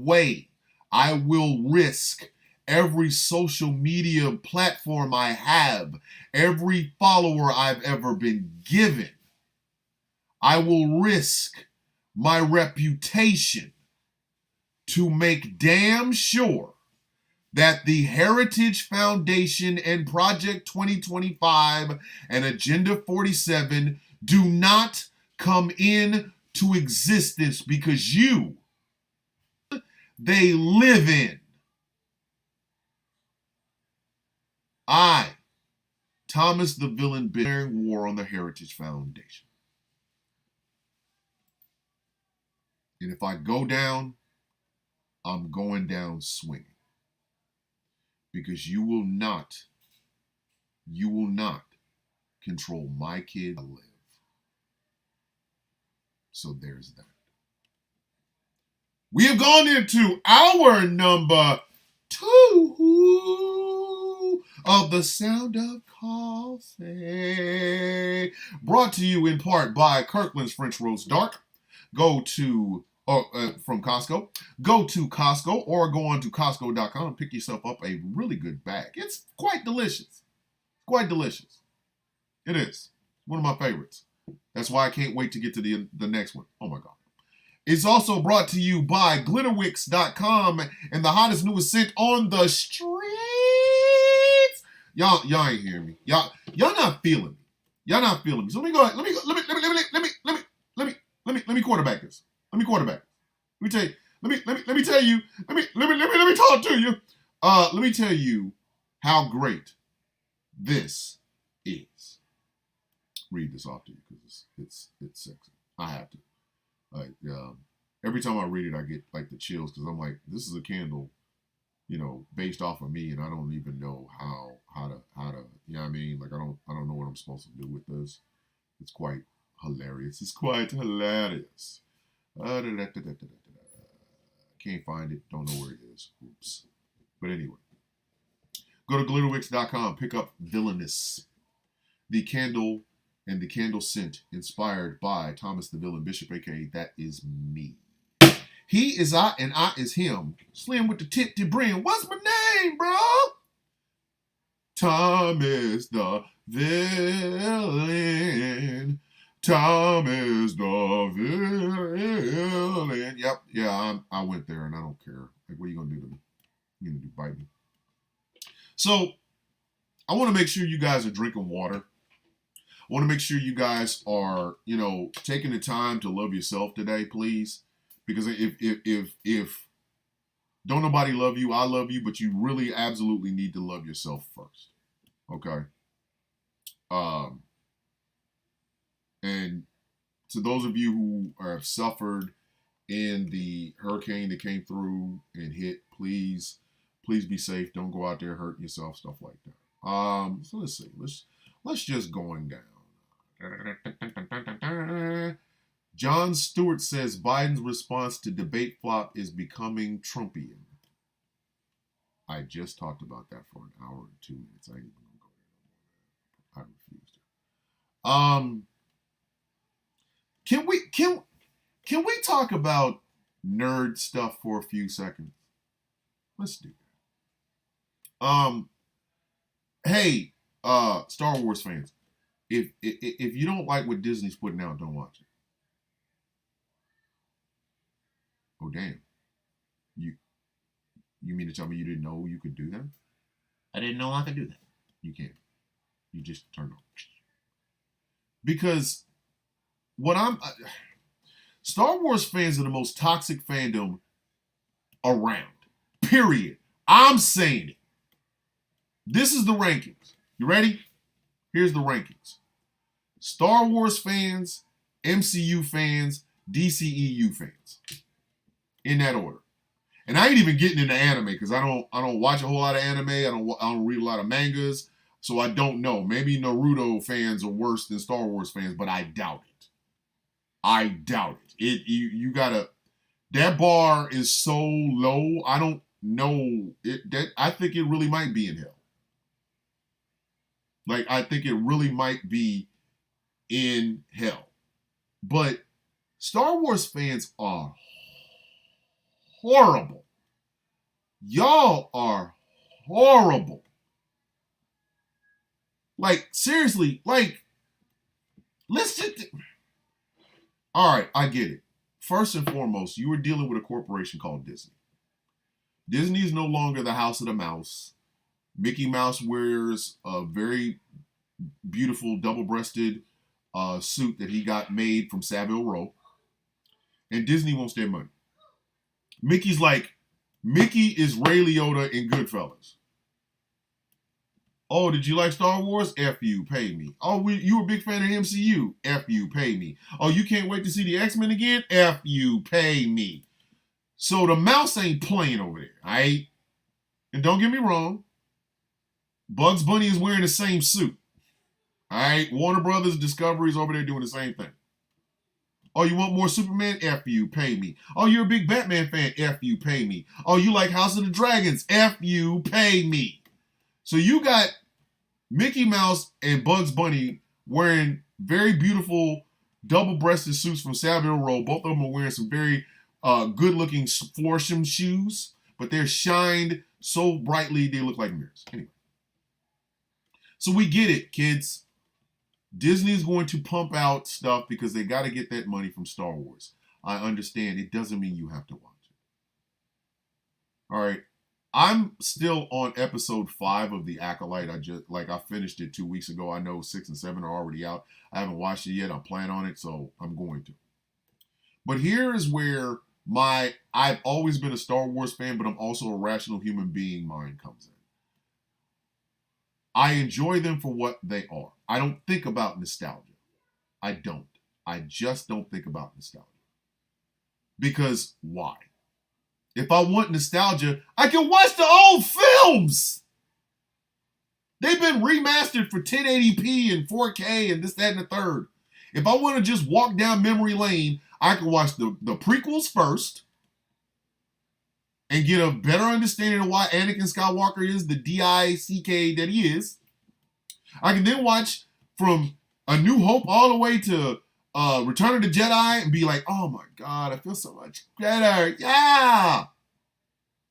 risk every social media platform I have, every follower I've ever been given. I will risk my reputation to make damn sure that the Heritage Foundation and Project 2025 and Agenda 47 do not come into existence because they live in. I, Thomas the Villain, declaring war on the Heritage Foundation. And if I go down, I'm going down swinging. Because you will not control my kid to live. So there's that. We have gone into hour number 2 of The Sound of Coffee. Brought to you in part by Kirkland's French Roast Dark. From Costco. Go to Costco or go on to Costco.com and pick yourself up a really good bag. It's quite delicious. Quite delicious. It is. One of my favorites. That's why I can't wait to get to the next one. Oh my God. It's also brought to you by Glitterwix.com and the hottest newest scent on the streets. Y'all ain't hearing me. Y'all not feeling me. Y'all not feeling me. So let me go ahead. Let me quarterback this. Let me quarterback. Let me tell you. Let me talk to you. Let me tell you how great this is. Read this off to you because it's sexy. I have to. Like every time I read it, I get like the chills because I'm like, this is a candle, based off of me, and I don't even know how to, you know what I mean? Like I don't know what I'm supposed to do with this. It's quite hilarious. It's quite hilarious. Can't find it. Don't know where it is. Oops. But anyway, go to Glitterwix.com. Pick up Villainous, the candle and the candle scent inspired by Thomas the Villain Bishop, aka that is me. He is I and I is him. Slim with the tip to brim. What's my name, bro? Thomas the Villain. Thomas the Villain. Yep, yeah, I went there and I don't care. Like, what are you gonna do to me? You gonna do bite me? So, I want to make sure you guys are drinking water. I want to make sure you guys are, taking the time to love yourself today, please. Because if don't nobody love you, I love you, but you really absolutely need to love yourself first. Okay. And to those of you who have suffered in the hurricane that came through and hit, please be safe. Don't go out there hurting yourself, stuff like that. So let's see. Let's just going down. John Stewart says Biden's response to debate flop is becoming Trumpian. I just talked about that for an hour and 2 minutes. I ain't even gonna go there. I refused to. Can we talk about nerd stuff for a few seconds? Let's do that. Hey, Star Wars fans, if you don't like what Disney's putting out, don't watch it. Oh damn. You mean to tell me you didn't know you could do that? I didn't know I could do that. You can't. You just turn on. Because Star Wars fans are the most toxic fandom around. Period. I'm saying it. This is the rankings. You ready? Here's the rankings. Star Wars fans, MCU fans, DCEU fans. In that order. And I ain't even getting into anime because I don't watch a whole lot of anime. I don't read a lot of mangas, so I don't know. Maybe Naruto fans are worse than Star Wars fans, but I doubt it. I doubt it. You gotta. That bar is so low. I don't know it. I think it really might be in hell. Like I think it really might be in hell. But Star Wars fans are horrible. Y'all are horrible. Like, seriously, like, let's just... All right, I get it. First and foremost, you were dealing with a corporation called Disney. Disney is no longer the house of the mouse. Mickey Mouse wears a very beautiful double-breasted suit that he got made from Savile Row. And Disney wants their money. Mickey is Ray Liotta in Goodfellas. Oh, did you like Star Wars? F you, pay me. Oh, you were a big fan of MCU? F you, pay me. Oh, you can't wait to see the X-Men again? F you, pay me. So the mouse ain't playing over there, all right? And don't get me wrong, Bugs Bunny is wearing the same suit. All right? Warner Brothers Discovery is over there doing the same thing. Oh, you want more Superman? F you, pay me. Oh, you're a big Batman fan? F you, pay me. Oh, you like House of the Dragons? F you, pay me. So you got Mickey Mouse and Bugs Bunny wearing very beautiful double-breasted suits from Savile Row. Both of them are wearing some very good-looking Florsham shoes, but they're shined so brightly they look like mirrors. Anyway. So we get it, kids. Disney's going to pump out stuff because they got to get that money from Star Wars. I understand. It doesn't mean you have to watch it. All right. I'm still on episode 5 of The Acolyte. I finished it 2 weeks ago. I know 6 and 7 are already out. I haven't watched it yet. I'm planning on it, so I'm going to. But here is where I've always been a Star Wars fan, but I'm also a rational human being mind comes in. I enjoy them for what they are. I don't think about nostalgia. I don't. I just don't think about nostalgia. Because why? If I want nostalgia, I can watch the old films. They've been remastered for 1080p and 4K and this, that, and the third. If I want to just walk down memory lane, I can watch the prequels first and get a better understanding of why Anakin Skywalker is the D-I-C-K that he is. I can then watch from A New Hope all the way to Return of the Jedi and be like, oh my God, I feel so much better. Yeah.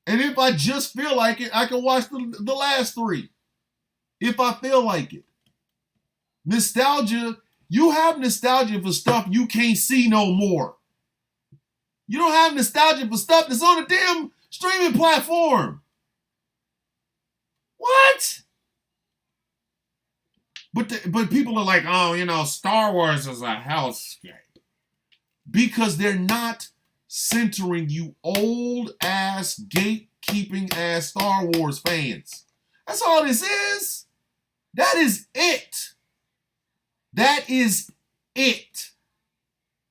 And if I just feel like it, I can watch the last 3. If I feel like it. Nostalgia, you have nostalgia for stuff you can't see no more. You don't have nostalgia for stuff that's on a damn streaming platform. What? But people are like, oh, Star Wars is a hellscape. Because they're not centering you old-ass, gatekeeping-ass Star Wars fans. That's all this is. That is it. That is it.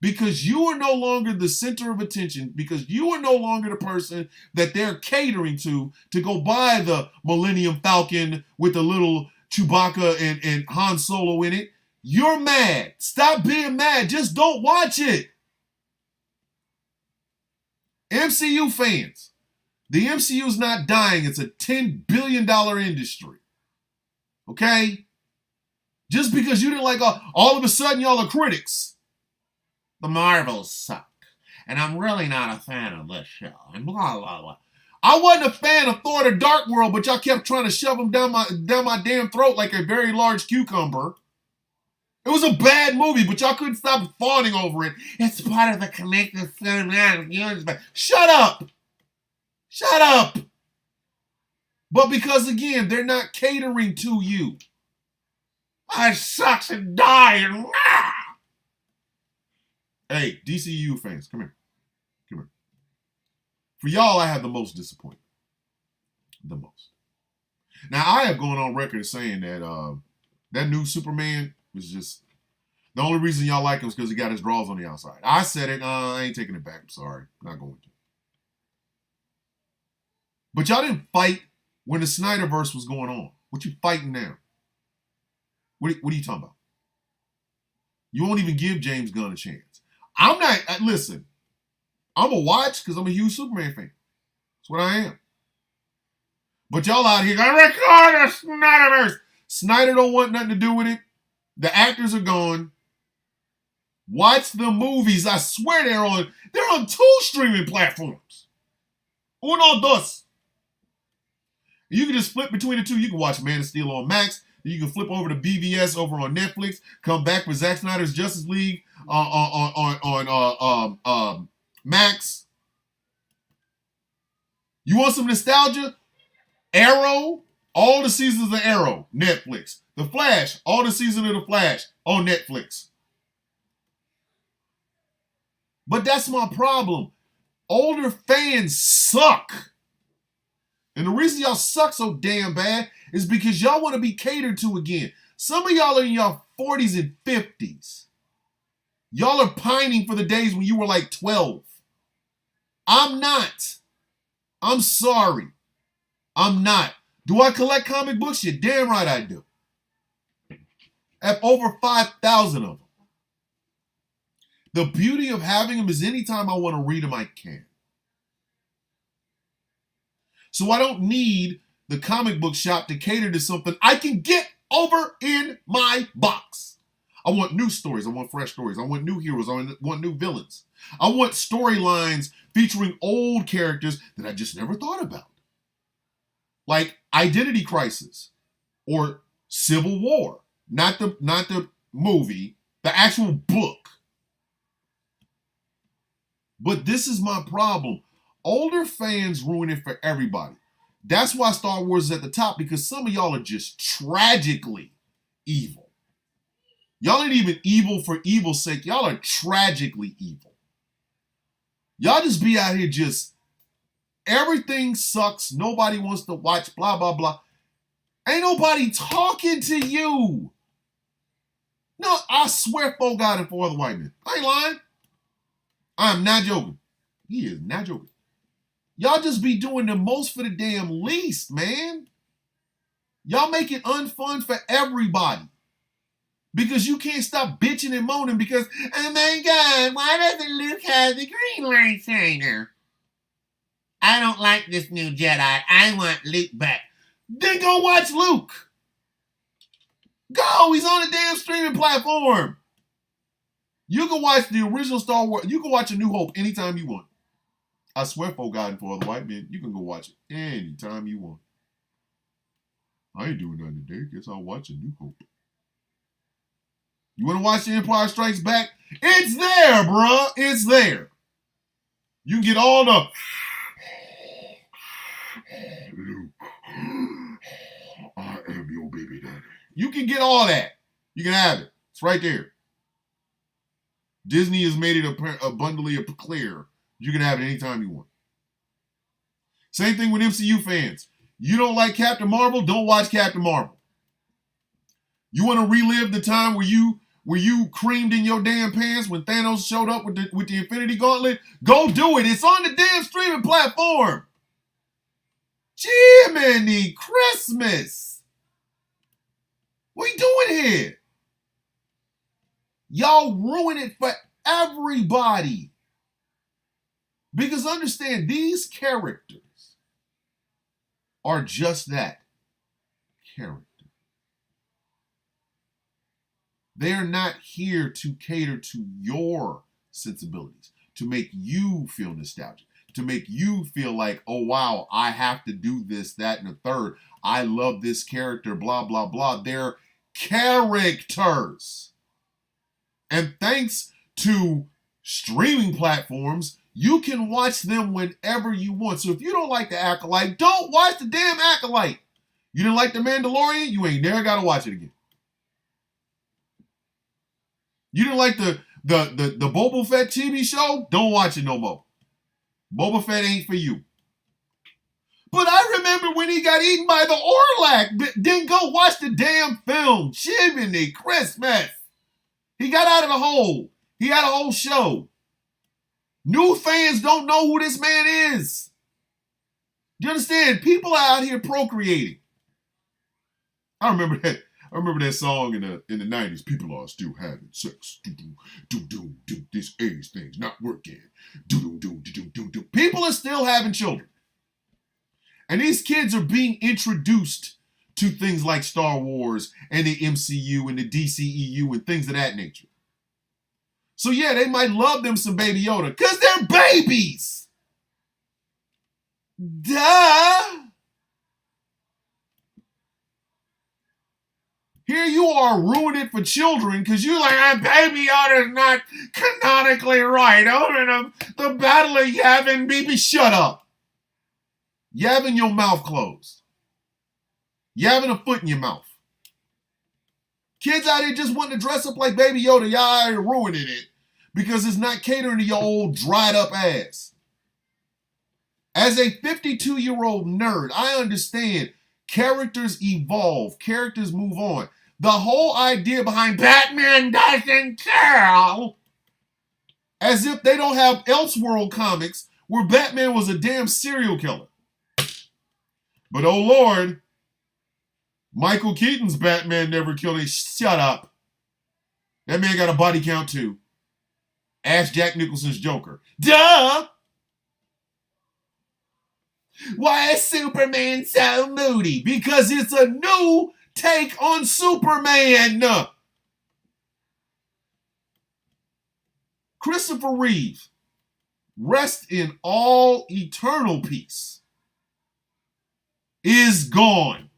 Because you are no longer the center of attention, because you are no longer the person that they're catering to go buy the Millennium Falcon with the little Chewbacca and Han Solo in it. You're mad. Stop being mad. Just don't watch it. MCU fans, the MCU is not dying. It's a $10 billion industry. Okay? Just because you didn't like all of a sudden y'all are critics. The Marvels suck. And I'm really not a fan of this show. And blah, blah, blah. I wasn't a fan of Thor the Dark World, but y'all kept trying to shove him down my damn throat like a very large cucumber. It was a bad movie, but y'all couldn't stop fawning over it. It's part of the connected cinematic universe. Shut up! Shut up! But because, again, they're not catering to you. I sucks and die and Hey, DCU fans, come here. Come here. For y'all, I have the most disappointment. The most. Now, I have gone on record as saying that that new Superman was just... The only reason y'all like him is because he got his draws on the outside. I said it. I ain't taking it back. I'm sorry. Not going to. But y'all didn't fight when the Snyderverse was going on. What you fighting now? What are you talking about? You won't even give James Gunn a chance. I'm not, listen, I'm a watch because I'm a huge Superman fan. That's what I am. But y'all out here, I record a Snyderverse. Snyder don't want nothing to do with it. The actors are gone. Watch the movies. I swear they're on 2 streaming platforms. Uno, dos. You can just flip between the 2. You can watch Man of Steel on Max. You can flip over to BVS over on Netflix. Come back with Zack Snyder's Justice League on Max. You want some nostalgia? Arrow, all the seasons of Arrow, Netflix. The Flash, all the seasons of The Flash on Netflix. But that's my problem. Older fans suck. And the reason y'all suck so damn bad is because y'all want to be catered to again. Some of y'all are in your 40s and 50s. Y'all are pining for the days when you were like 12. I'm not. I'm sorry. I'm not. Do I collect comic books? You're damn right I do. I have over 5,000 of them. The beauty of having them is anytime I want to read them, I can. So I don't need the comic book shop to cater to something I can get over in my box. I want new stories. I want fresh stories. I want new heroes. I want new villains. I want storylines featuring old characters that I just never thought about. Like Identity Crisis or Civil War. Not the movie, the actual book. But this is my problem. Older fans ruin it for everybody. That's why Star Wars is at the top, because some of y'all are just tragically evil. Y'all ain't even evil for evil's sake. Y'all are tragically evil. Y'all just be out here just, everything sucks. Nobody wants to watch, blah, blah, blah. Ain't nobody talking to you. No, I swear for God and for other white men. I ain't lying. I'm not joking. He is not joking. Y'all just be doing the most for the damn least, man. Y'all make it unfun for everybody. Because you can't stop bitching and moaning because, oh my God, why doesn't Luke have the green lightsaber? I don't like this new Jedi. I want Luke back. Then go watch Luke. Go, he's on a damn streaming platform. You can watch the original Star Wars. You can watch A New Hope anytime you want. I swear for God and for other white men, you can go watch it anytime you want. I ain't doing nothing today. Guess I'll watch A New Hope. You want to watch The Empire Strikes Back? It's there, bruh. It's there. You can get all the... Luke, I am your baby daddy. You can get all that. You can have it. It's right there. Disney has made it abundantly clear. You can have it anytime you want. Same thing with MCU fans. You don't like Captain Marvel? Don't watch Captain Marvel. You want to relive the time where where you creamed in your damn pants when Thanos showed up with the Infinity Gauntlet? Go do it. It's on the damn streaming platform. Jiminy Christmas. What you doing here? Y'all ruin it for everybody. Because understand, these characters are just that, character. They're not here to cater to your sensibilities, to make you feel nostalgic, to make you feel like, oh, wow, I have to do this, that, and the third. I love this character, blah, blah, blah. They're characters. And thanks to streaming platforms, you can watch them whenever you want. So if you don't like The Acolyte, don't watch the damn Acolyte. You didn't like The Mandalorian? You ain't never got to watch it again. You didn't like the Boba Fett TV show? Don't watch it no more. Boba Fett ain't for you. But I remember when he got eaten by the Orlac. Didn't go watch the damn film. Jiminy Christmas. He got out of the hole. He had a whole show. New fans don't know who this man is. Do you understand? People are out here procreating. I remember that song in the 90s. People are still having sex. Do. This age thing's not working. Do. People are still having children. And these kids are being introduced to things like Star Wars and the MCU and the DCEU and things of that nature. So yeah, they might love them some Baby Yoda because they're babies. Duh. Here you are ruining it for children because you're like, Baby Yoda's not canonically right. Oh, the Battle of Yavin, baby, shut up. Yavin your mouth closed. Yavin a foot in your mouth. Kids out here just wanting to dress up like Baby Yoda, y'all are ruining it because it's not catering to your old dried up ass. As a 52-year-old nerd, I understand characters evolve, characters move on. The whole idea behind Batman doesn't care, as if they don't have Elseworld comics where Batman was a damn serial killer. But oh Lord, Michael Keaton's Batman never killed a... Shut up. That man got a body count too. Ask Jack Nicholson's Joker. Duh! Why is Superman so moody? Because it's a new take on Superman. Christopher Reeve, rest in all eternal peace, is gone.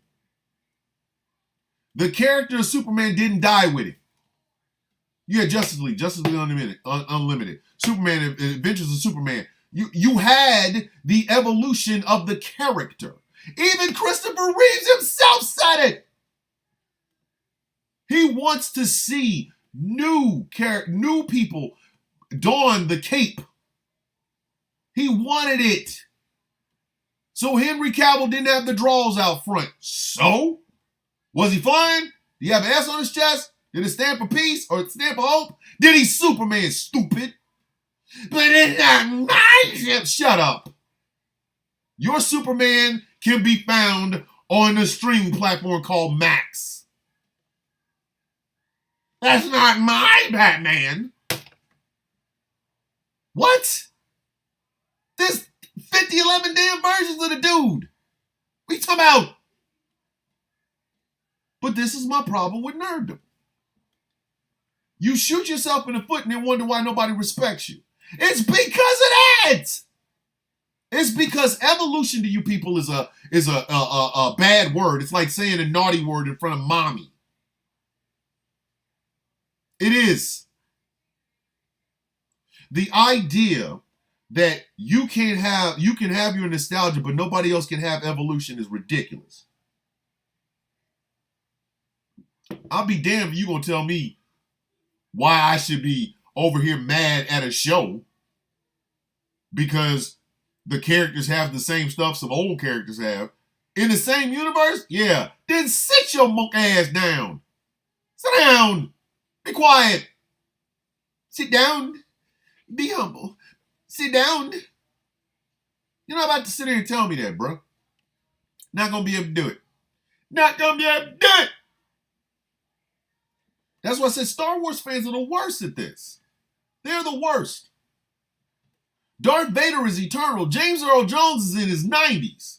The character of Superman didn't die with it. You had Justice League Unlimited, Superman, Adventures of Superman. You had the evolution of the character. Even Christopher Reeves himself said it. He wants to see new people don the cape. He wanted it. So Henry Cavill didn't have the draws out front. So? Was he flying? Did he have an S on his chest? Did it stand for peace or stand for hope? Did he Superman, stupid? But it's not my ship. Shut up. Your Superman can be found on a streaming platform called Max. That's not my Batman. What? There's 11 damn versions of the dude. What are you talking about? But this is my problem with nerddom. You shoot yourself in the foot and then wonder why nobody respects you. It's because of that. It's because evolution to you people is a bad word. It's like saying a naughty word in front of mommy. It is. The idea that you can have your nostalgia, but nobody else can have evolution is ridiculous. I'll be damned if you gonna tell me why I should be over here mad at a show because the characters have the same stuff some old characters have in the same universe. Yeah, then sit your monk ass down. Sit down. Be quiet. Sit down. Be humble. Sit down. You're not about to sit here and tell me that, bro. Not going to be able to do it. Not going to be able to do it. That's why I said Star Wars fans are the worst at this. They're the worst. Darth Vader is eternal. James Earl Jones is in his 90s.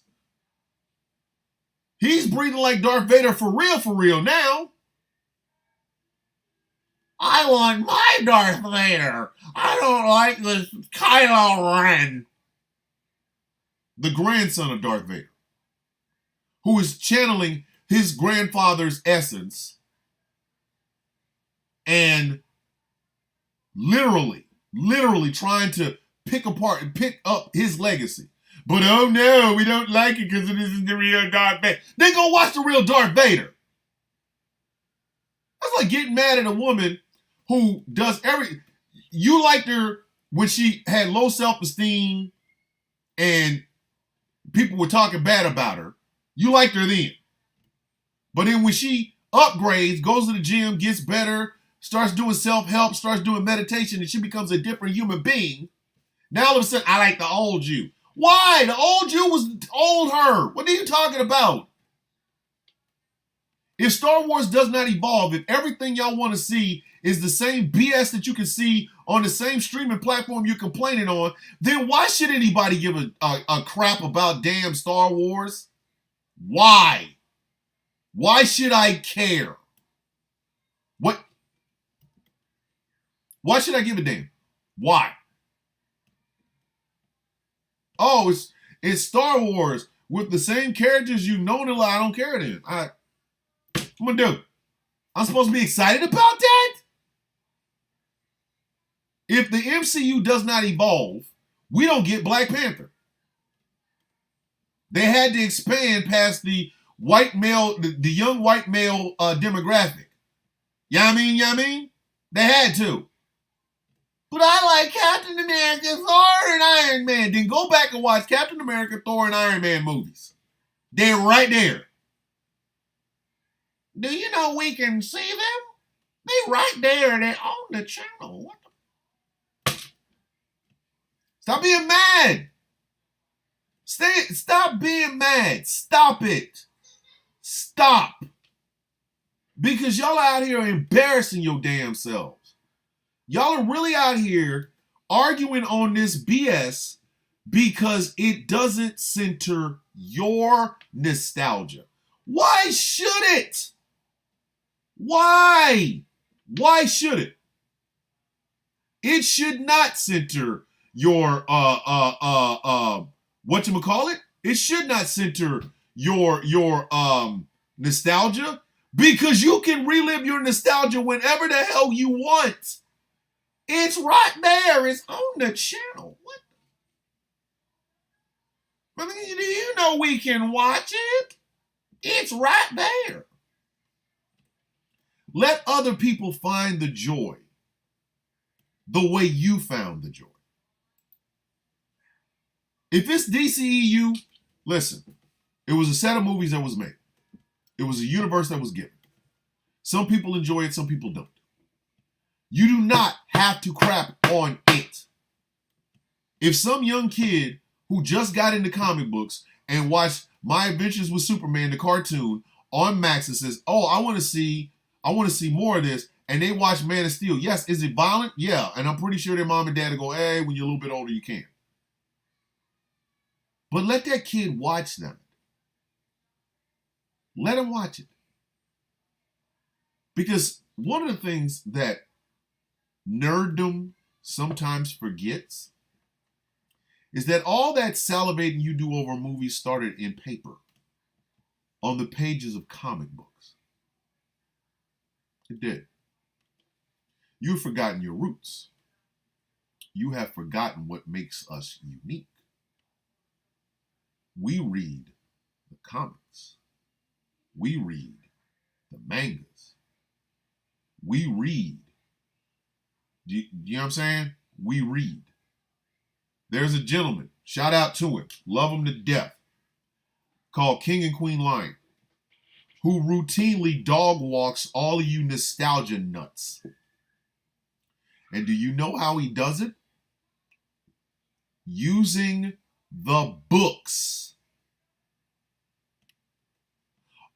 He's breathing like Darth Vader for real now. I want my Darth Vader. I don't like this Kylo Ren. The grandson of Darth Vader, who is channeling his grandfather's essence and literally trying to pick apart and pick up his legacy. But oh no, we don't like it because it isn't the real Darth Vader. Then go watch the real Darth Vader. That's like getting mad at a woman who does you liked her when she had low self-esteem and people were talking bad about her. You liked her then. But then when she upgrades, goes to the gym, gets better, starts doing self-help, starts doing meditation, and she becomes a different human being, now all of a sudden, I like the old you. Why? The old you was old her. What are you talking about? If Star Wars does not evolve, if everything y'all want to see is the same BS that you can see on the same streaming platform you're complaining on, then why should anybody give a crap about damn Star Wars? Why? Why should I care? What? Why should I give a damn? Why? Oh, it's Star Wars with the same characters you've known and I don't care then. I'm gonna do. I'm supposed to be excited about that? If the MCU does not evolve, we don't get Black Panther. They had to expand past the white male, the young white male demographic. You know what I mean? They had to. But I like Captain America, Thor, and Iron Man. Then go back and watch Captain America, Thor, and Iron Man movies. They're right there. Do you know we can see them? They right there. They're on the channel. What the? Stop being mad. Stop being mad. Stop it. Stop. Because y'all out here embarrassing your damn selves. Y'all are really out here arguing on this BS because it doesn't center your nostalgia. Why should it? Why? Why should it? It should not center your whatchamacallit? It should not center your nostalgia because you can relive your nostalgia whenever the hell you want. It's right there. It's on the channel. What? I mean, do you know we can watch it? It's right there. Let other people find the joy the way you found the joy. If it's DCEU, listen, it was a set of movies that was made. It was a universe that was given. Some people enjoy it, some people don't. You do not have to crap on it. If some young kid who just got into comic books and watched My Adventures with Superman, the cartoon, on Max and says, oh, I want to see more of this, and they watch Man of Steel. Yes, is it violent? Yeah, and I'm pretty sure their mom and dad will go, hey, when you're a little bit older, you can. But let that kid watch that. Let him watch it. Because one of the things that nerddom sometimes forgets is that all that salivating you do over movies started in paper, on the pages of comic books. It did. You've forgotten your roots. You have forgotten what makes us unique. We read the comics. We read the mangas. We read. Do you know what I'm saying? We read. There's a gentleman, shout out to him, love him to death, called King and Queen Lion, who routinely dog walks all of you nostalgia nuts. And do you know how he does it? Using the books.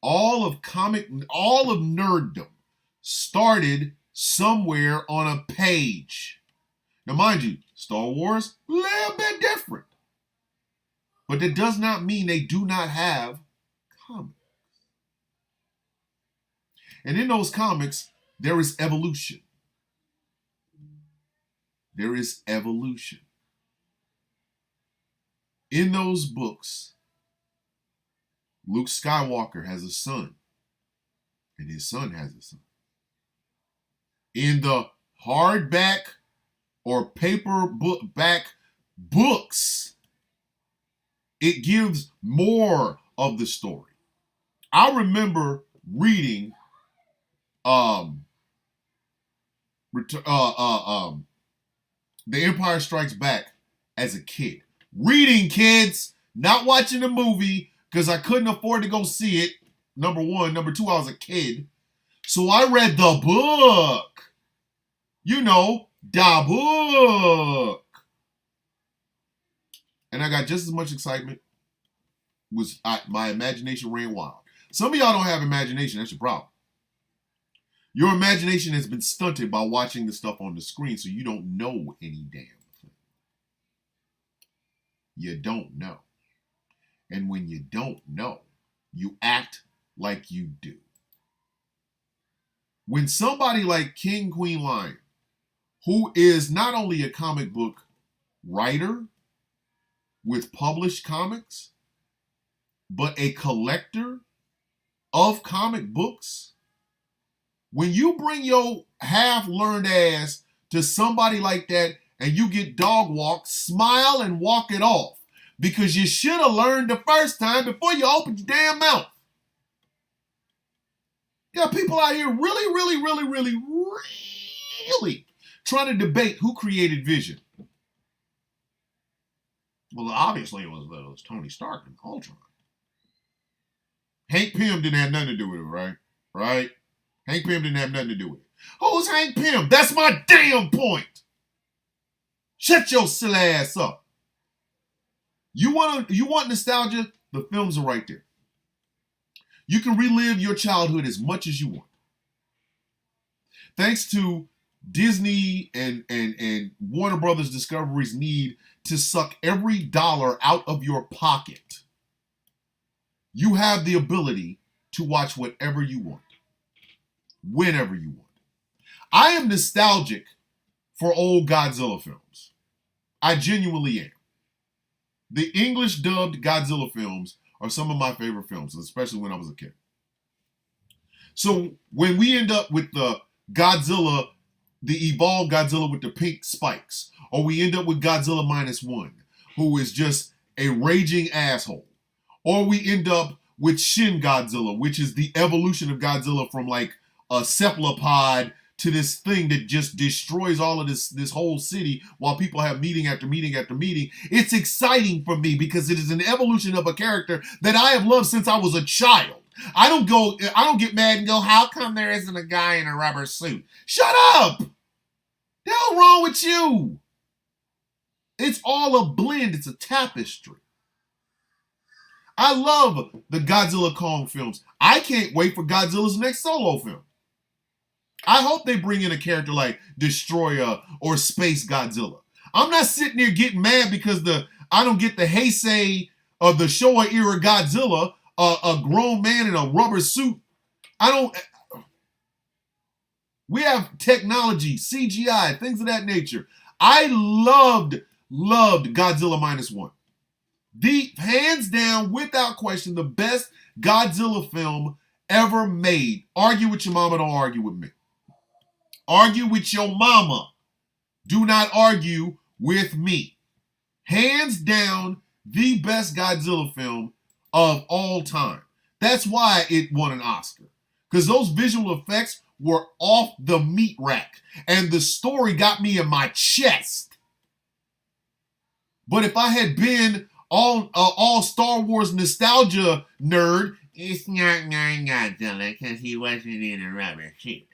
All of nerddom started somewhere on a page. Now, mind you, Star Wars, a little bit different. But that does not mean they do not have comics. And in those comics, there is evolution. There is evolution. In those books, Luke Skywalker has a son, and his son has a son. In the hardback or paperback books, it gives more of the story. I remember reading The Empire Strikes Back as a kid. Reading, kids, not watching the movie because I couldn't afford to go see it. Number one. Number two, I was a kid. So I read the book. You know, the book. And I got just as much excitement. My imagination ran wild. Some of y'all don't have imagination. That's your problem. Your imagination has been stunted by watching the stuff on the screen, so you don't know any damn thing. You don't know. And when you don't know, you act like you do. When somebody like King Queen Lion, who is not only a comic book writer with published comics, but a collector of comic books, when you bring your half-learned ass to somebody like that and you get dog walked, smile and walk it off, because you should have learned the first time before you opened your damn mouth. You got people out here really trying to debate who created Vision. Well, obviously it was Tony Stark and Ultron. Hank Pym didn't have nothing to do with it, right? Right? Hank Pym didn't have nothing to do with it. Who's Hank Pym? That's my damn point. Shut your silly ass up. You want nostalgia? The films are right there. You can relive your childhood as much as you want. Thanks to Disney and Warner Brothers Discovery's need to suck every dollar out of your pocket, you have the ability to watch whatever you want, whenever you want. I am nostalgic for old Godzilla films. I genuinely am. The English dubbed Godzilla films are some of my favorite films, especially when I was a kid. So when we end up with the Godzilla, the evolved Godzilla with the pink spikes, or we end up with Godzilla -1, who is just a raging asshole, or we end up with Shin Godzilla, which is the evolution of Godzilla from like a cephalopod to this thing that just destroys all of this whole city while people have meeting after meeting after meeting. It's exciting for me because it is an evolution of a character that I have loved since I was a child. I don't get mad and go, how come there isn't a guy in a rubber suit? Shut up! The hell wrong with you? It's all a blend. It's a tapestry. I love the Godzilla Kong films. I can't wait for Godzilla's next solo film. I hope they bring in a character like Destroyer or Space Godzilla. I'm not sitting there getting mad because I don't get the Heisei of the Showa era Godzilla, a grown man in a rubber suit. We have technology, CGI, things of that nature. I loved Godzilla -1. The hands down, without question, the best Godzilla film ever made. Argue with your mama, don't argue with me. Argue with your mama. Do not argue with me. Hands down, the best Godzilla film of all time. That's why it won an Oscar. Because those visual effects were off the meat rack. And the story got me in my chest. But if I had been all Star Wars nostalgia nerd, It's not Godzilla because he wasn't in a rubber suit.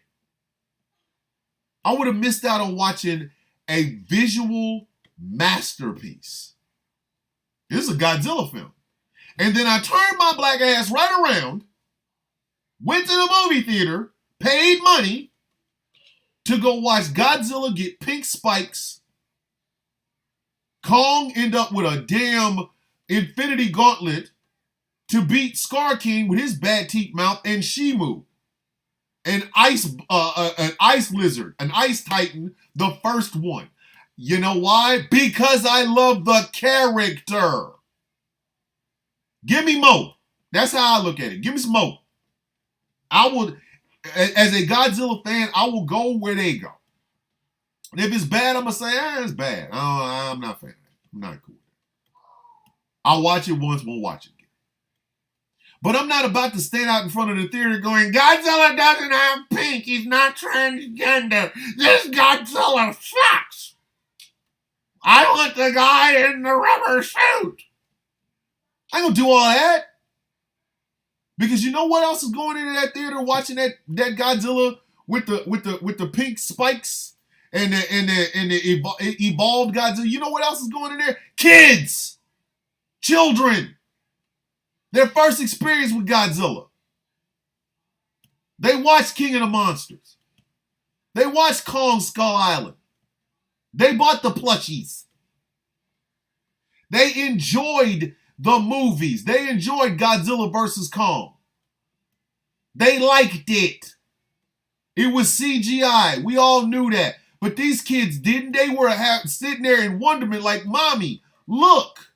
I would have missed out on watching a visual masterpiece. This is a Godzilla film. And then I turned my black ass right around, went to the movie theater, paid money to go watch Godzilla get pink spikes, Kong end up with a damn infinity gauntlet to beat Scar King with his bad teeth mouth, and Shimu, an ice lizard, an ice titan, the first one. You know why? Because I love the character. Give me more. That's how I look at it. Give me some more. I would, as a Godzilla fan, I will go where they go. And if it's bad, I'm going to say, it's bad. I'm not a fan of it. I'm not cool with it. I'll watch it once, won't watch it again. But I'm not about to stand out in front of the theater going, Godzilla doesn't have pink. He's not transgender. This Godzilla sucks. I want the guy in the rubber suit. I ain't gonna do all that. Because you know what else is going into that theater watching that Godzilla with the pink spikes and the evolved Godzilla? You know what else is going in there? Kids, children, their first experience with Godzilla. They watched King of the Monsters. They watched Kong Skull Island. They bought the plushies. They enjoyed the movies. They enjoyed Godzilla vs. Kong. They liked it. It was CGI. We all knew that. But these kids didn't. They were sitting there in wonderment like, Mommy, look.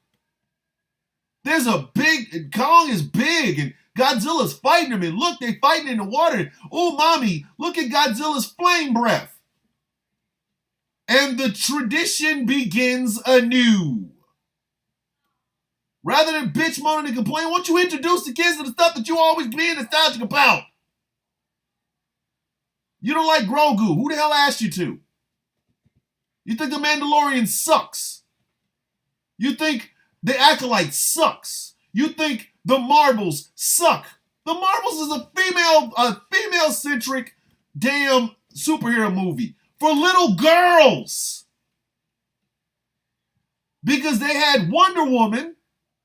There's a big, Kong is big and Godzilla's fighting him. And look, they fighting in the water. Oh, Mommy, look at Godzilla's flame breath. And the tradition begins anew. Rather than bitch, moaning, and complain, why don't you introduce the kids to the stuff that you always being nostalgic about? You don't like Grogu. Who the hell asked you to? You think The Mandalorian sucks? You think The Acolyte sucks? You think The Marvels suck? The Marvels is a female-centric damn superhero movie for little girls. Because they had Wonder Woman.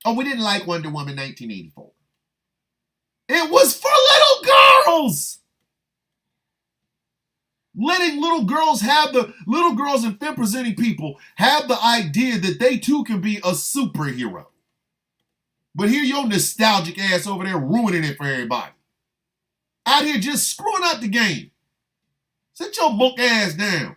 Oh, we didn't like Wonder Woman 1984. It was for little girls. Letting little girls and femme-presenting people have the idea that they too can be a superhero. But here your nostalgic ass over there ruining it for everybody. Out here just screwing up the game. Sit your book ass down.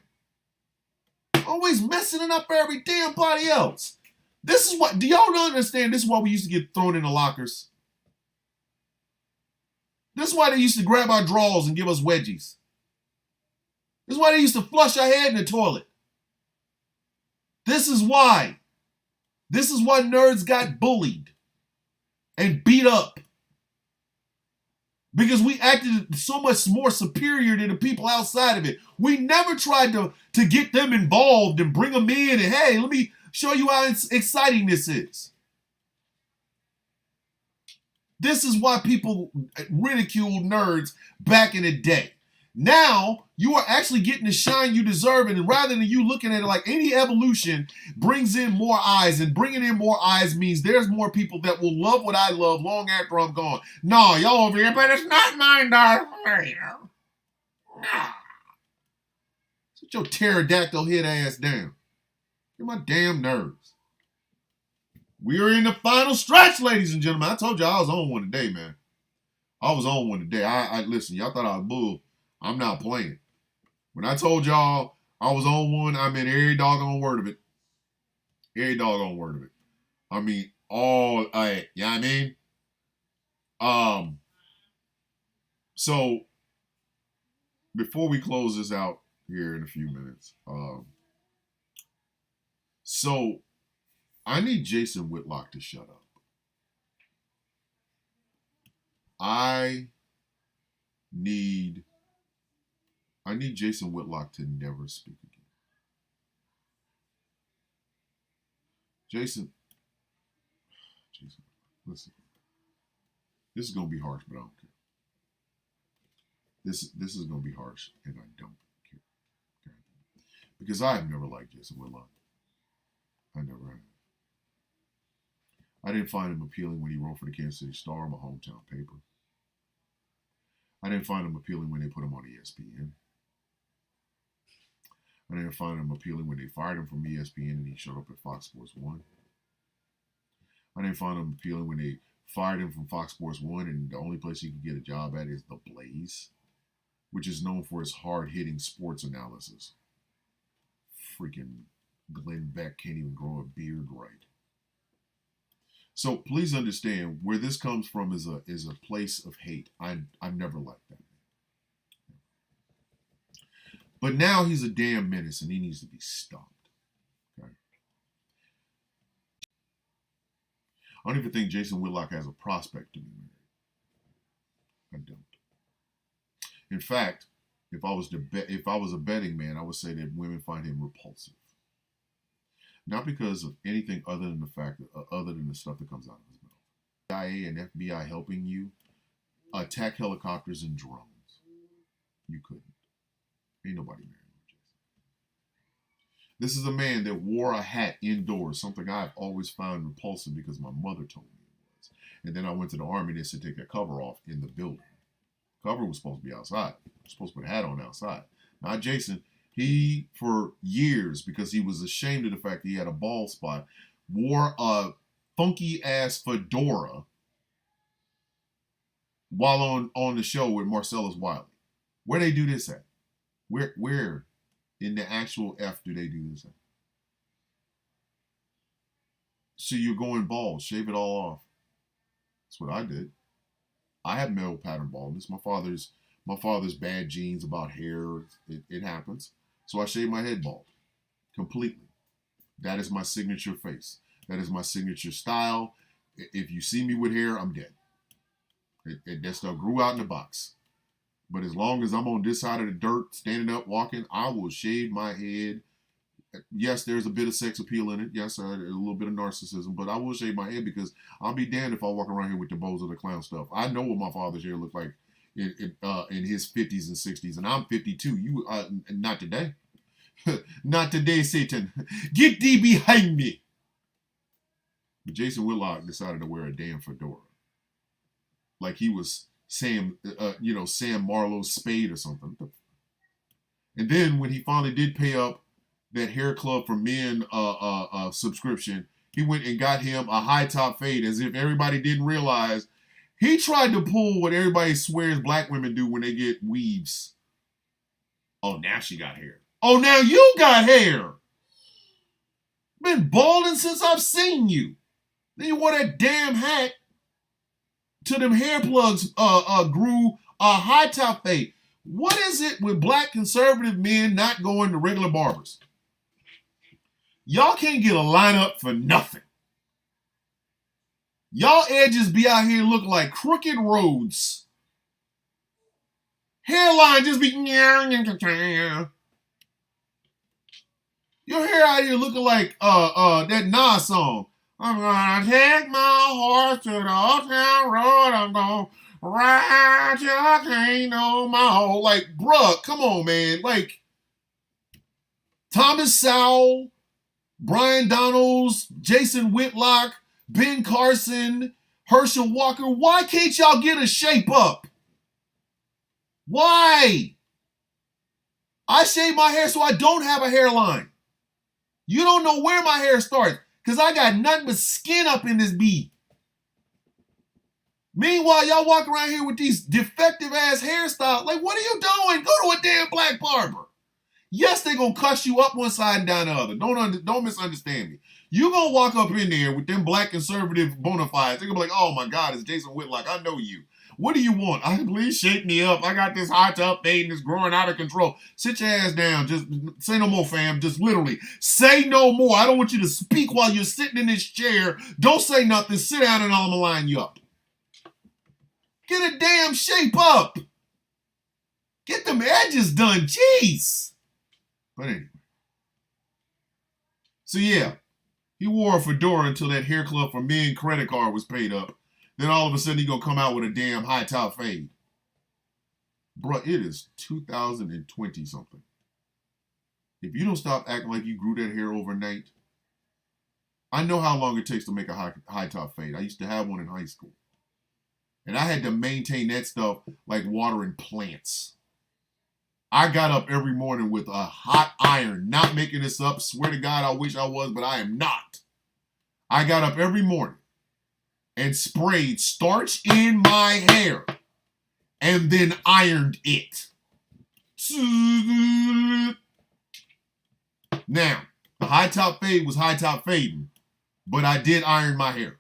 Always messing it up for every damn body else. This is what, do y'all not understand? This is why we used to get thrown in the lockers. This is why they used to grab our drawers and give us wedgies. This is why they used to flush our head in the toilet. This is why. This is why nerds got bullied and beat up. Because we acted so much more superior to the people outside of it. We never tried to get them involved and bring them in and, hey, let me show you how exciting this is. This is why people ridiculed nerds back in the day. Now, you are actually getting the shine you deserve, and rather than you looking at it like any evolution brings in more eyes, and bringing in more eyes means there's more people that will love what I love long after I'm gone. Nah, y'all over here, but it's not mine, Darth Vader. Nah. Sit your pterodactyl head ass down. Get my damn nerves. We are in the final stretch, ladies and gentlemen. I told you I was on one today, man. I was on one today. I listen, y'all thought I was bull. I'm not playing. When I told y'all I was on one, I meant every doggone word of it. Every doggone word of it. I mean, all, you know what I mean? So, before we close this out here in a few minutes, so I need Jason Whitlock to shut up. I need Jason Whitlock to never speak again. Jason, listen. This is gonna be harsh, but I don't care. This is gonna be harsh, and I don't care. Okay? Because I have never liked Jason Whitlock. I never have. I didn't find him appealing when he wrote for the Kansas City Star, my hometown paper. I didn't find him appealing when they put him on ESPN. I didn't find him appealing when they fired him from ESPN and he showed up at Fox Sports 1. I didn't find him appealing when they fired him from Fox Sports 1 and the only place he could get a job at is The Blaze, which is known for its hard-hitting sports analysis. Freaking Glenn Beck can't even grow a beard right. So please understand where this comes from is a place of hate. I've never liked that. But now he's a damn menace and he needs to be stopped. Okay. I don't even think Jason Whitlock has a prospect to be married. I don't. In fact, if I was a betting man, I would say that women find him repulsive. Not because of anything other than the fact that, other than the stuff that comes out of his mouth. CIA and FBI helping you attack helicopters and drones. You couldn't. Ain't nobody married with Jason. This is a man that wore a hat indoors, something I've always found repulsive because my mother told me it was. And then I went to the Army and they said take that cover off in the building. Cover was supposed to be outside. You're supposed to put a hat on outside. Not Jason. He, for years, because he was ashamed of the fact that he had a bald spot, wore a funky-ass fedora while on the show with Marcellus Wiley. Where they do this at? Where in the actual F do they do this at? So you're going bald. Shave it all off. That's what I did. I have male pattern baldness. My father's bad genes about hair. It happens. So I shaved my head bald. Completely. That is my signature face. That is my signature style. If you see me with hair, I'm dead. That stuff grew out in the box. But as long as I'm on this side of the dirt, standing up, walking, I will shave my head. Yes, there's a bit of sex appeal in it. Yes, a little bit of narcissism. But I will shave my head because I'll be damned if I walk around here with the bows of the clown stuff. I know what my father's hair looked like in his 50s and 60s. And I'm 52. You not today. Not today, Satan. Get thee behind me. But Jason Whitlock decided to wear a damn fedora. Like he was Sam Marlowe's Spade or something. And then when he finally did pay up that Hair Club for Men subscription, he went and got him a high top fade as if everybody didn't realize he tried to pull what everybody swears black women do when they get weaves. Oh, now she got hair. Oh, now you got hair. Been balding since I've seen you. Then you wore that damn hat till them hair plugs grew a high top fade. What is it with black conservative men not going to regular barbers? Y'all can't get a lineup for nothing. Y'all edges be out here looking like crooked roads. Hairline just be... Your hair out here looking like that Nas song. I'm gonna take my horse to the old town road. I'm gonna ride till I can't no more. Like, bruh, come on, man. Like, Thomas Sowell, Brian Donalds, Jason Whitlock, Ben Carson, Herschel Walker. Why can't y'all get a shape up? Why? I shave my hair so I don't have a hairline. You don't know where my hair starts because I got nothing but skin up in this bead. Meanwhile, y'all walk around here with these defective ass hairstyles. Like, what are you doing? Go to a damn black barber. Yes, they're going to cuss you up one side and down the other. Don't misunderstand me. You going to walk up in there with them black conservative bona fides. They're going to be like, oh my God, it's Jason Whitlock. I know you. What do you want? Please shake me up. I got this high top fade and it's growing out of control. Sit your ass down. Just say no more, fam. Just literally say no more. I don't want you to speak while you're sitting in this chair. Don't say nothing. Sit down and I'm going to line you up. Get a damn shape up. Get them edges done. Jeez. But anyway. So yeah, he wore a fedora until that Hair Club for Men credit card was paid up. Then all of a sudden he gonna come out with a damn high top fade. Bruh, it is 2020 something. If you don't stop acting like you grew that hair overnight, I know how long it takes to make a high top fade. I used to have one in high school. And I had to maintain that stuff like watering plants. I got up every morning with a hot iron, not making this up. Swear to God, I wish I was, but I am not. I got up every morning and sprayed starch in my hair and then ironed it. Now, the high top fade was high top fading, but I did iron my hair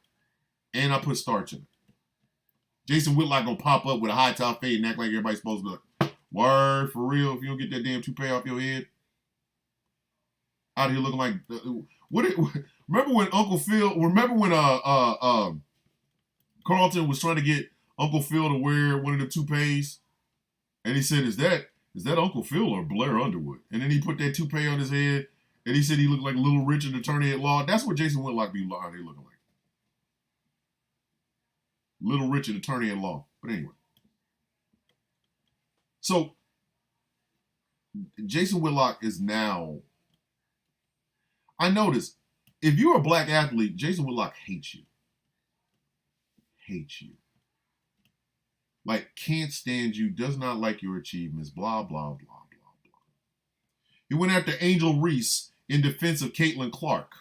and I put starch in it. Jason Whitlock gonna pop up with a high top fade and act like everybody's supposed to. Word, for real, if you don't get that damn toupee off your head. Out here looking like remember when Uncle Phil, remember when Carlton was trying to get Uncle Phil to wear one of the toupees? And he said, is that Uncle Phil or Blair Underwood? And then he put that toupee on his head and he said he looked like Little Richard, attorney at law. That's what Jason Whitlock be out here looking like. Little Richard, attorney at law. But anyway. So, Jason Whitlock is now, I noticed, if you're a black athlete, Jason Whitlock hates you. Hates you. Like, can't stand you, does not like your achievements, blah, blah, blah, blah, blah. He went after Angel Reese in defense of Caitlin Clark.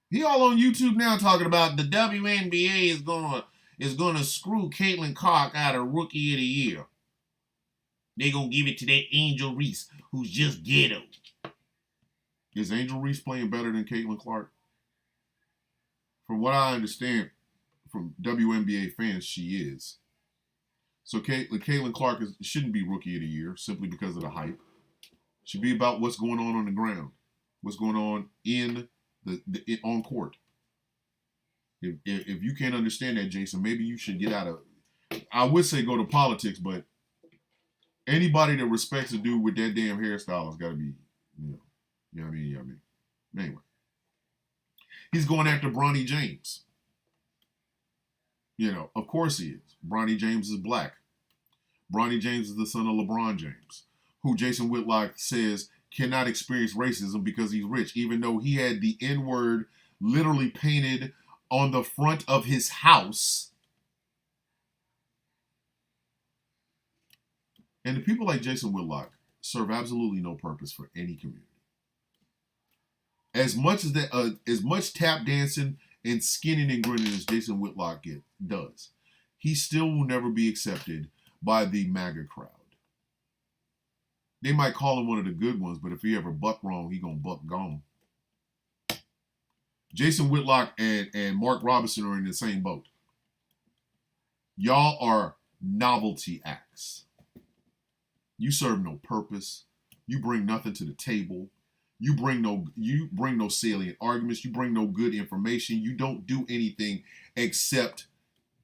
He all on YouTube now talking about the WNBA is gonna screw Caitlin Clark out of Rookie of the Year. They gonna give it to that Angel Reese, who's just ghetto. Is Angel Reese playing better than Caitlin Clark? From what I understand from WNBA fans, she is. So Caitlin Clark shouldn't be Rookie of the Year simply because of the hype. Should be about what's going on the ground, what's going on in on court. If you can't understand that, Jason, maybe you should get out of. I would say go to politics, but anybody that respects a dude with that damn hairstyle has got to be, you know what I mean. Anyway, he's going after Bronny James. You know, of course he is. Bronny James is black. Bronny James is the son of LeBron James, who Jason Whitlock says cannot experience racism because he's rich, even though he had the N-word literally painted on the front of his house. And the people like Jason Whitlock serve absolutely no purpose for any community. As much tap dancing and skinning and grinning as Jason Whitlock does, he still will never be accepted by the MAGA crowd. They might call him one of the good ones, but if he ever buck wrong, he gonna buck gone. Jason Whitlock and Mark Robinson are in the same boat. Y'all are novelty acts. You serve no purpose. You bring nothing to the table. You bring no salient arguments. You bring no good information. You don't do anything except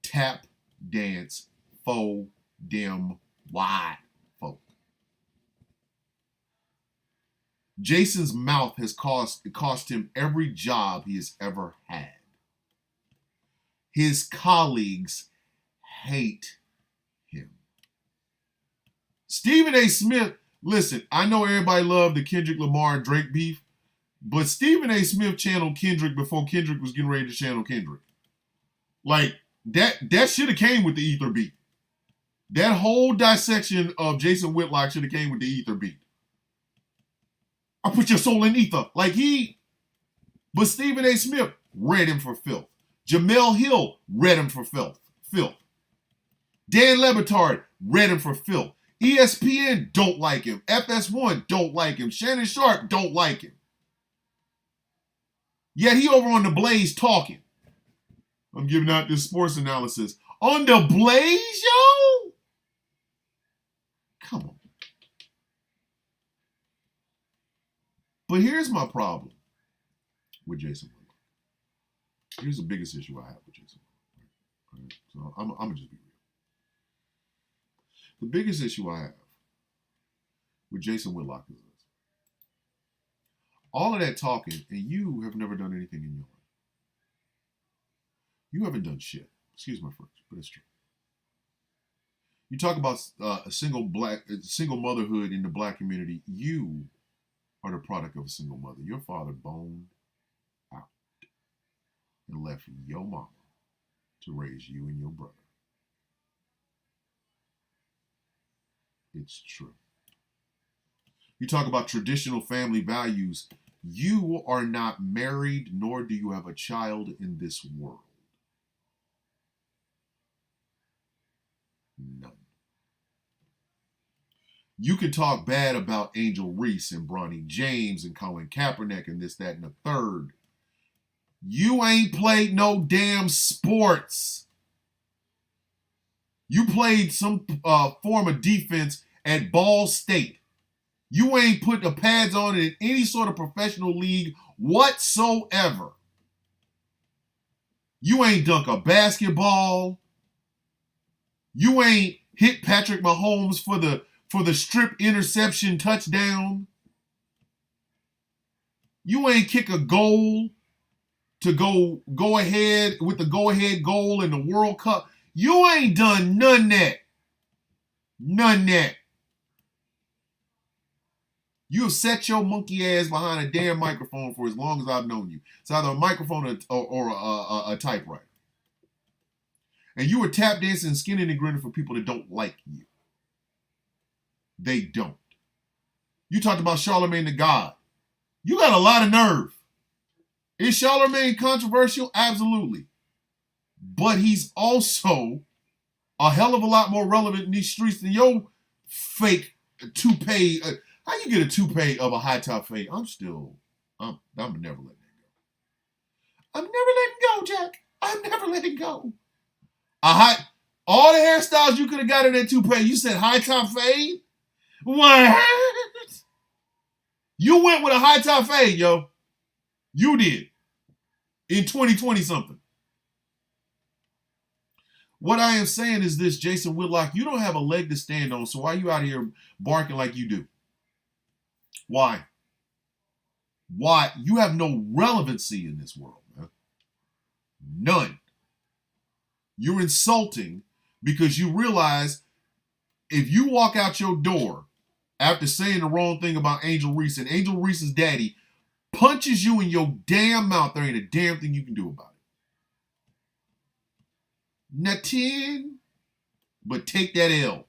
tap dance faux dem white folk. Jason's mouth has cost him every job he has ever had. His colleagues hate him. Stephen A. Smith, listen, I know everybody loved the Kendrick Lamar Drake beef, but Stephen A. Smith channeled Kendrick before Kendrick was getting ready to channel Kendrick. Like, that should have came with the Ether beat. That whole dissection of Jason Whitlock should have came with the Ether beat. I put your soul in ether. But Stephen A. Smith read him for filth. Jamel Hill read him for filth. Dan Le Batard read him for filth. ESPN don't like him. FS1 don't like him. Shannon Sharp don't like him. Yet he over on the Blaze talking. I'm giving out this sports analysis. On the Blaze, yo? Come on. But here's my problem with Jason Whitlock. Here's the biggest issue I have with Jason Whitlock. Right? So I'm going to just be real. The biggest issue I have with Jason Whitlock is this. All of that talking, and you have never done anything in your life. You haven't done shit. Excuse my French, but it's true. You talk about a single motherhood in the black community. You are the product of a single mother. Your father boned out and left your mama to raise you and your brother. It's true. You talk about traditional family values. You are not married, nor do you have a child in this world. None. You can talk bad about Angel Reese and Bronny James and Colin Kaepernick and this, that, and the third. You ain't played no damn sports. You played some form of defense at Ball State. You ain't put the pads on in any sort of professional league whatsoever. You ain't dunk a basketball. You ain't hit Patrick Mahomes for the strip interception touchdown. You ain't kick a goal to go ahead with the go-ahead goal in the World Cup. You ain't done none that. None that. You have set your monkey ass behind a damn microphone for as long as I've known you. It's either a microphone or a typewriter. And you were tap dancing and skinning and grinning for people that don't like you. They don't. You talked about Charlemagne the God. You got a lot of nerve. Is Charlemagne controversial? Absolutely. But he's also a hell of a lot more relevant in these streets than your fake toupee. How you get a toupee of a high top fade? I'm never letting it go. I'm never letting go, Jack. I'm never letting go. All the hairstyles you could have got in that toupee, you said high top fade? What? You went with a high top fade, yo. You did. In 2020 something. What I am saying is this, Jason Whitlock, you don't have a leg to stand on, so why are you out here barking like you do? Why? Why? You have no relevancy in this world, man. None. You're insulting because you realize if you walk out your door after saying the wrong thing about Angel Reese and Angel Reese's daddy punches you in your damn mouth, there ain't a damn thing you can do about it. Nothing. But take that L.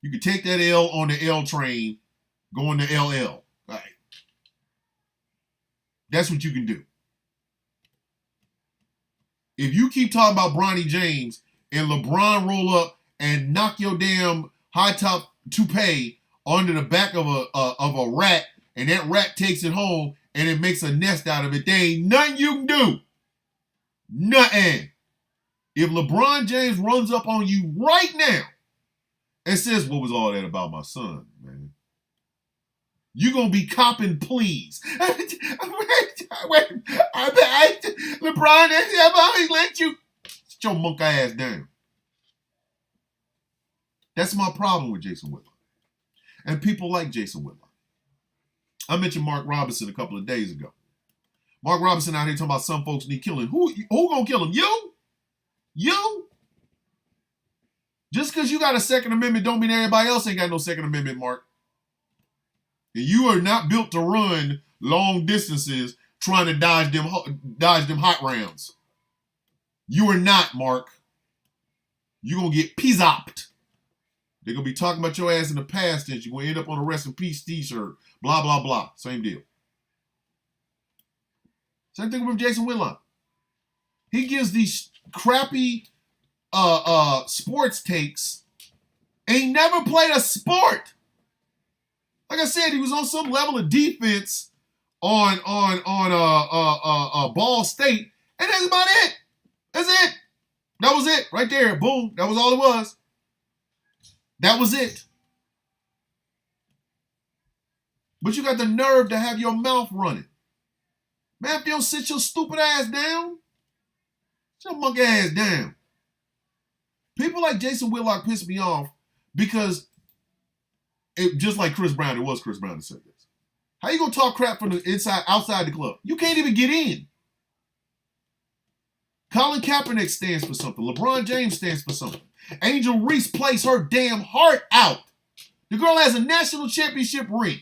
You can take that L on the L train going to LL. All right. That's what you can do. If you keep talking about Bronny James and LeBron roll up and knock your damn high top toupee onto the back of a rat and that rat takes it home and it makes a nest out of it, there ain't nothing you can do. Nothing. If LeBron James runs up on you right now and says, what was all that about my son, man? You're going to be copping pleas. LeBron, I've always let you. Sit your monkey ass down. That's my problem with Jason Whitlock. And people like Jason Whitlock. I mentioned Mark Robinson a couple of days ago. Mark Robinson out here talking about some folks need killing. Who gonna kill him? You? You? Just because you got a Second Amendment don't mean everybody else ain't got no Second Amendment, Mark. And you are not built to run long distances trying to dodge them hot rounds. You are not, Mark. You're going to get pizopped. They're going to be talking about your ass in the past tense. You're going to end up on a rest in peace t-shirt. Blah, blah, blah. Same deal. Same thing with Jason Whitlock. He gives these crappy sports takes. Ain't never played a sport. Like I said, he was on some level of defense on Ball State, and that's about it. That's it. That was it right there. Boom. That was all it was. That was it. But you got the nerve to have your mouth running. Man, if you don't sit your stupid ass down, sit your monkey ass down. People like Jason Whitlock piss me off because just like Chris Brown, it was Chris Brown that said this. How you gonna talk crap from the outside the club? You can't even get in. Colin Kaepernick stands for something. LeBron James stands for something. Angel Reese plays her damn heart out. The girl has a national championship ring.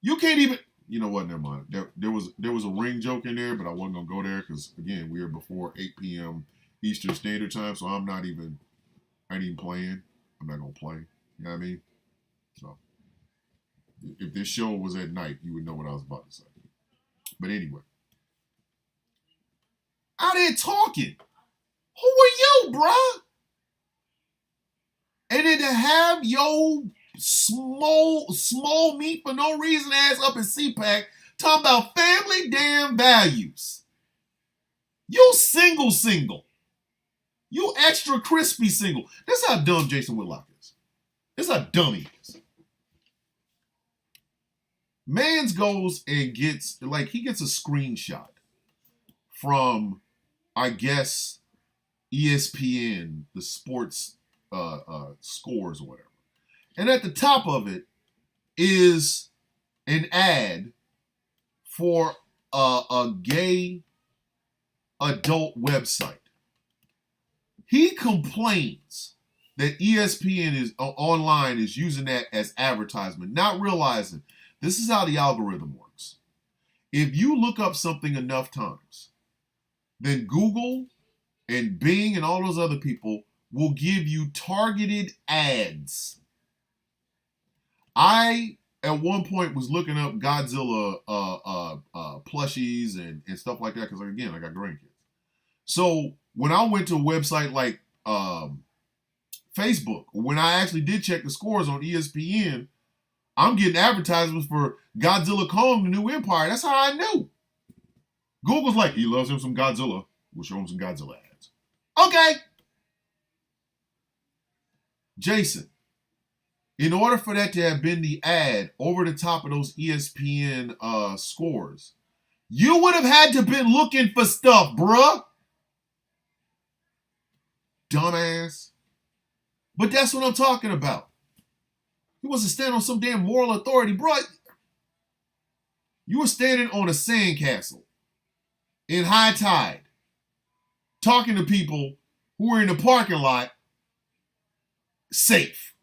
You can't even... You know what? Never mind. There was a ring joke in there, but I wasn't going to go there because, again, we are before 8 p.m. Eastern Standard Time, so I ain't even playing. I'm not going to play. You know what I mean? So, if this show was at night, you would know what I was about to say. But anyway. Out here talking. Who are you, bruh? And then to have your small meat for no reason ass up in CPAC talking about family damn values. You single. You extra crispy single. That's how dumb Jason Whitlock is. That's how dumb he is. Mans goes and gets a screenshot from, I guess, ESPN, the sports scores or whatever. And at the top of it is an ad for a gay adult website. He complains that ESPN is online is using that as advertisement, not realizing this is how the algorithm works. If you look up something enough times, then Google and Bing and all those other people will give you targeted ads. I, at one point, was looking up Godzilla plushies and stuff like that because, again, I got grandkids. So when I went to a website like Facebook, when I actually did check the scores on ESPN, I'm getting advertisements for Godzilla Kong, the New Empire. That's how I knew. Google's like, he loves him some Godzilla. We'll show him some Godzilla ads. Okay. Jason, in order for that to have been the ad over the top of those ESPN scores, you would have had to been looking for stuff, bruh. Dumbass. But that's what I'm talking about. He wasn't standing on some damn moral authority, bruh. You were standing on a sandcastle in high tide, talking to people who were in the parking lot safe.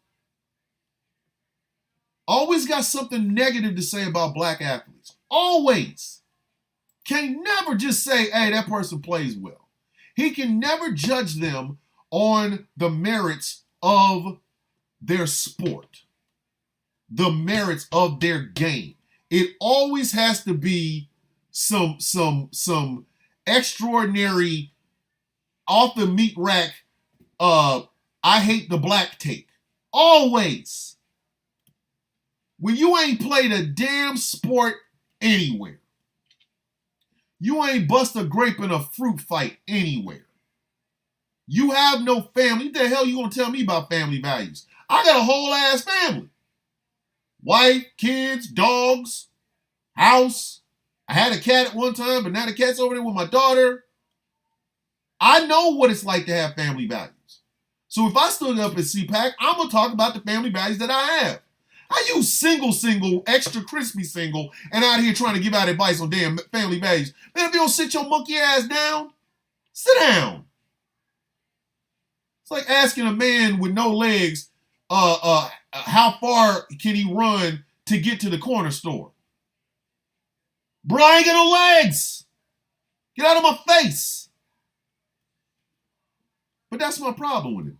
Always got something negative to say about black athletes. Always. Can never just say, hey, that person plays well. He can never judge them on the merits of their sport, the merits of their game. It always has to be some extraordinary off the meat rack I hate the black take. Always. When you ain't played a damn sport anywhere. You ain't bust a grape in a fruit fight anywhere. You have no family. What the hell you gonna tell me about family values? I got a whole ass family. Wife, kids, dogs, house. I had a cat at one time, but now the cat's over there with my daughter. I know what it's like to have family values. So if I stood up at CPAC, I'm going to talk about the family values that I have. I use single, extra crispy single, and out here trying to give out advice on damn family values. Man, if you don't sit your monkey ass down, sit down. It's like asking a man with no legs, how far can he run to get to the corner store? Bro, I ain't got no legs. Get out of my face. But that's my problem with it.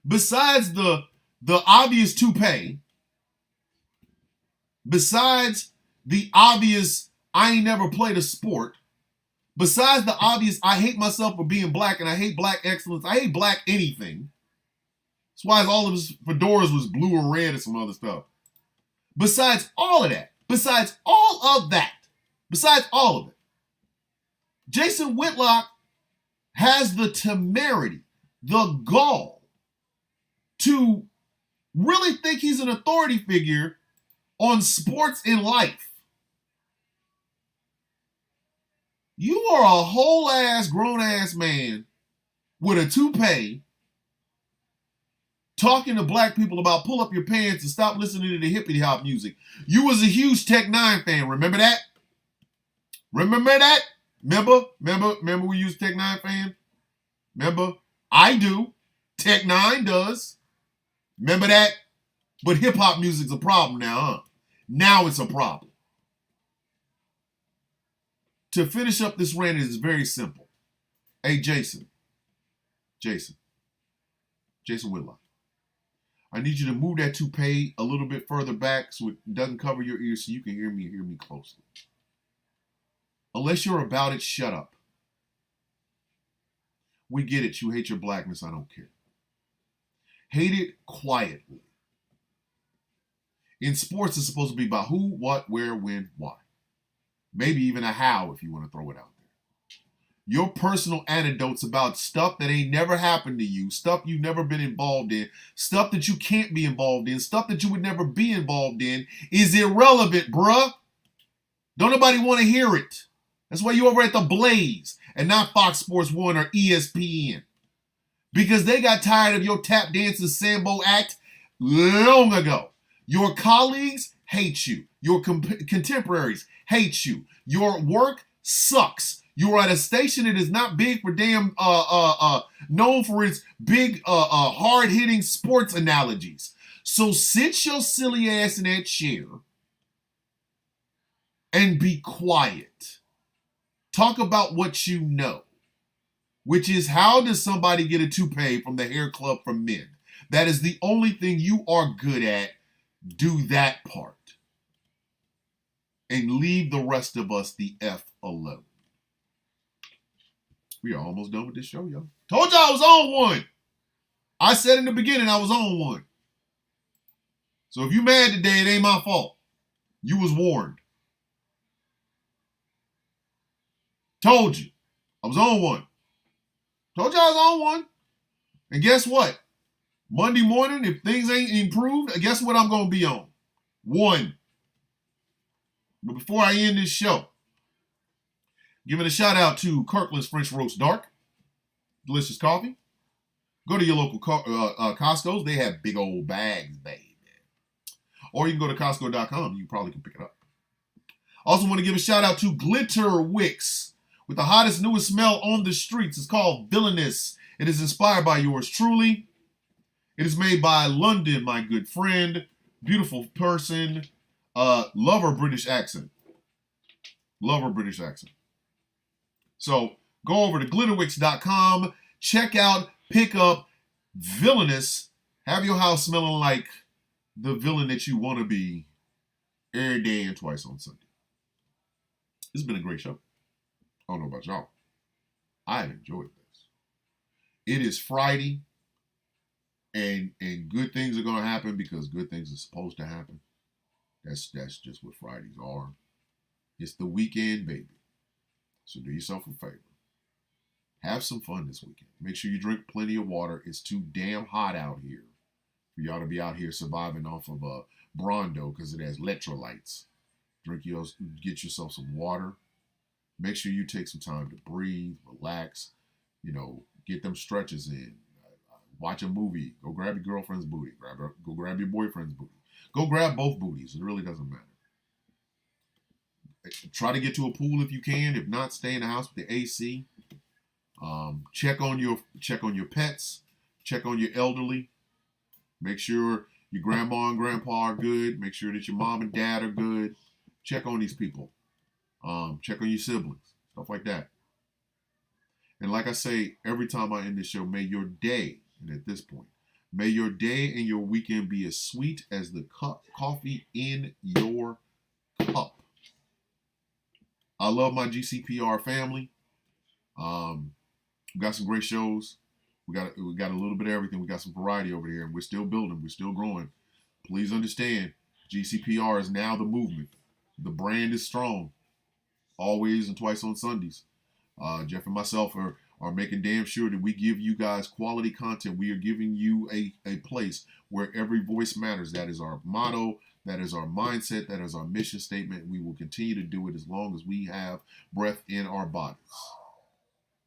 Besides the obvious toupee, besides the obvious I ain't never played a sport, besides the obvious I hate myself for being black and I hate black excellence, I hate black anything. That's why all of his fedoras was blue or red and some other stuff. Besides all of that, besides all of it, Jason Whitlock has the temerity, the gall to really think he's an authority figure on sports in life. You are a whole ass, grown ass man with a toupee talking to black people about pull up your pants and stop listening to the hippity hop music. You was a huge Tech Nine fan. Remember that? Remember that? Remember we use Tech Nine fan? Remember? I do. Tech Nine does. Remember that? But hip hop music's a problem now, huh? Now it's a problem. To finish up this rant, it is very simple. Hey, Jason Whitlock, I need you to move that toupee a little bit further back so it doesn't cover your ears so you can hear me closely. Unless you're about it, shut up. We get it. You hate your blackness. I don't care. Hate it quietly. In sports, it's supposed to be about who, what, where, when, why. Maybe even a how if you want to throw it out there. Your personal anecdotes about stuff that ain't never happened to you, stuff you've never been involved in, stuff that you can't be involved in, stuff that you would never be involved in is irrelevant, bruh. Don't nobody want to hear it. That's why you over at the Blaze and not Fox Sports 1 or ESPN. Because they got tired of your tap dancing Sambo act long ago. Your colleagues hate you. Your contemporaries hate you. Your work sucks. You're at a station that is not big for known for its big hard-hitting sports analogies. So sit your silly ass in that chair and be quiet. Talk about what you know, which is how does somebody get a toupee from the hair club for men? That is the only thing you are good at. Do that part. And leave the rest of us the F alone. We are almost done with this show, y'all. Told y'all I was on one. I said in the beginning I was on one. So if you mad today, it ain't my fault. You was warned. Told you. I was on one. Told y'all I was on one. And guess what? Monday morning, if things ain't improved, guess what I'm going to be on? One. But before I end this show, giving a shout out to Kirkland's French Roast Dark. Delicious coffee. Go to your local Costco's. They have big old bags, baby. Or you can go to Costco.com. You probably can pick it up. Also want to give a shout out to Glitter Wicks with the hottest, newest smell on the streets. It's called Villainous. It is inspired by yours truly. It is made by London, my good friend. Beautiful person. Love her British accent. Love her British accent. So go over to glitterwicks.com. Check out, pick up Villainous. Have your house smelling like the villain that you want to be every day and twice on Sunday. This has been a great show. I don't know about y'all. I have enjoyed this. It is Friday. And good things are going to happen because good things are supposed to happen. That's just what Fridays are. It's the weekend, baby. So do yourself a favor. Have some fun this weekend. Make sure you drink plenty of water. It's too damn hot out here for y'all to be out here surviving off of Brondo because it has electrolytes. Get yourself some water. Make sure you take some time to breathe, relax. Get them stretches in. Watch a movie. Go grab your girlfriend's booty. Go grab your boyfriend's booty. Go grab both booties. It really doesn't matter. Try to get to a pool if you can. If not, stay in the house with the AC. Check on your pets. Check on your elderly. Make sure your grandma and grandpa are good. Make sure that your mom and dad are good. Check on these people. Check on your siblings. Stuff like that. And like I say, every time I end this show, may your day, and at this point, may your day and your weekend be as sweet as the coffee in your cup. I love my GCPR family. We got some great shows. We got a little bit of everything. We got some variety over here, and we're still building. We're still growing. Please understand, GCPR is now the movement. The brand is strong. Always and twice on Sundays. Jeff and myself are making damn sure that we give you guys quality content. We are giving you a place where every voice matters. That is our motto. That is our mindset. That is our mission statement. We will continue to do it as long as we have breath in our bodies.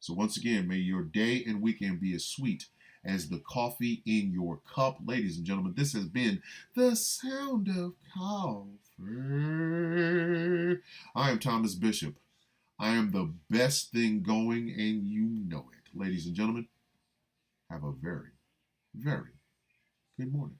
So once again, may your day and weekend be as sweet as the coffee in your cup. Ladies and gentlemen, this has been The Sound of Coffee. I am Thomas Bishop. I am the best thing going, and you know it. Ladies and gentlemen, have a very, very good morning.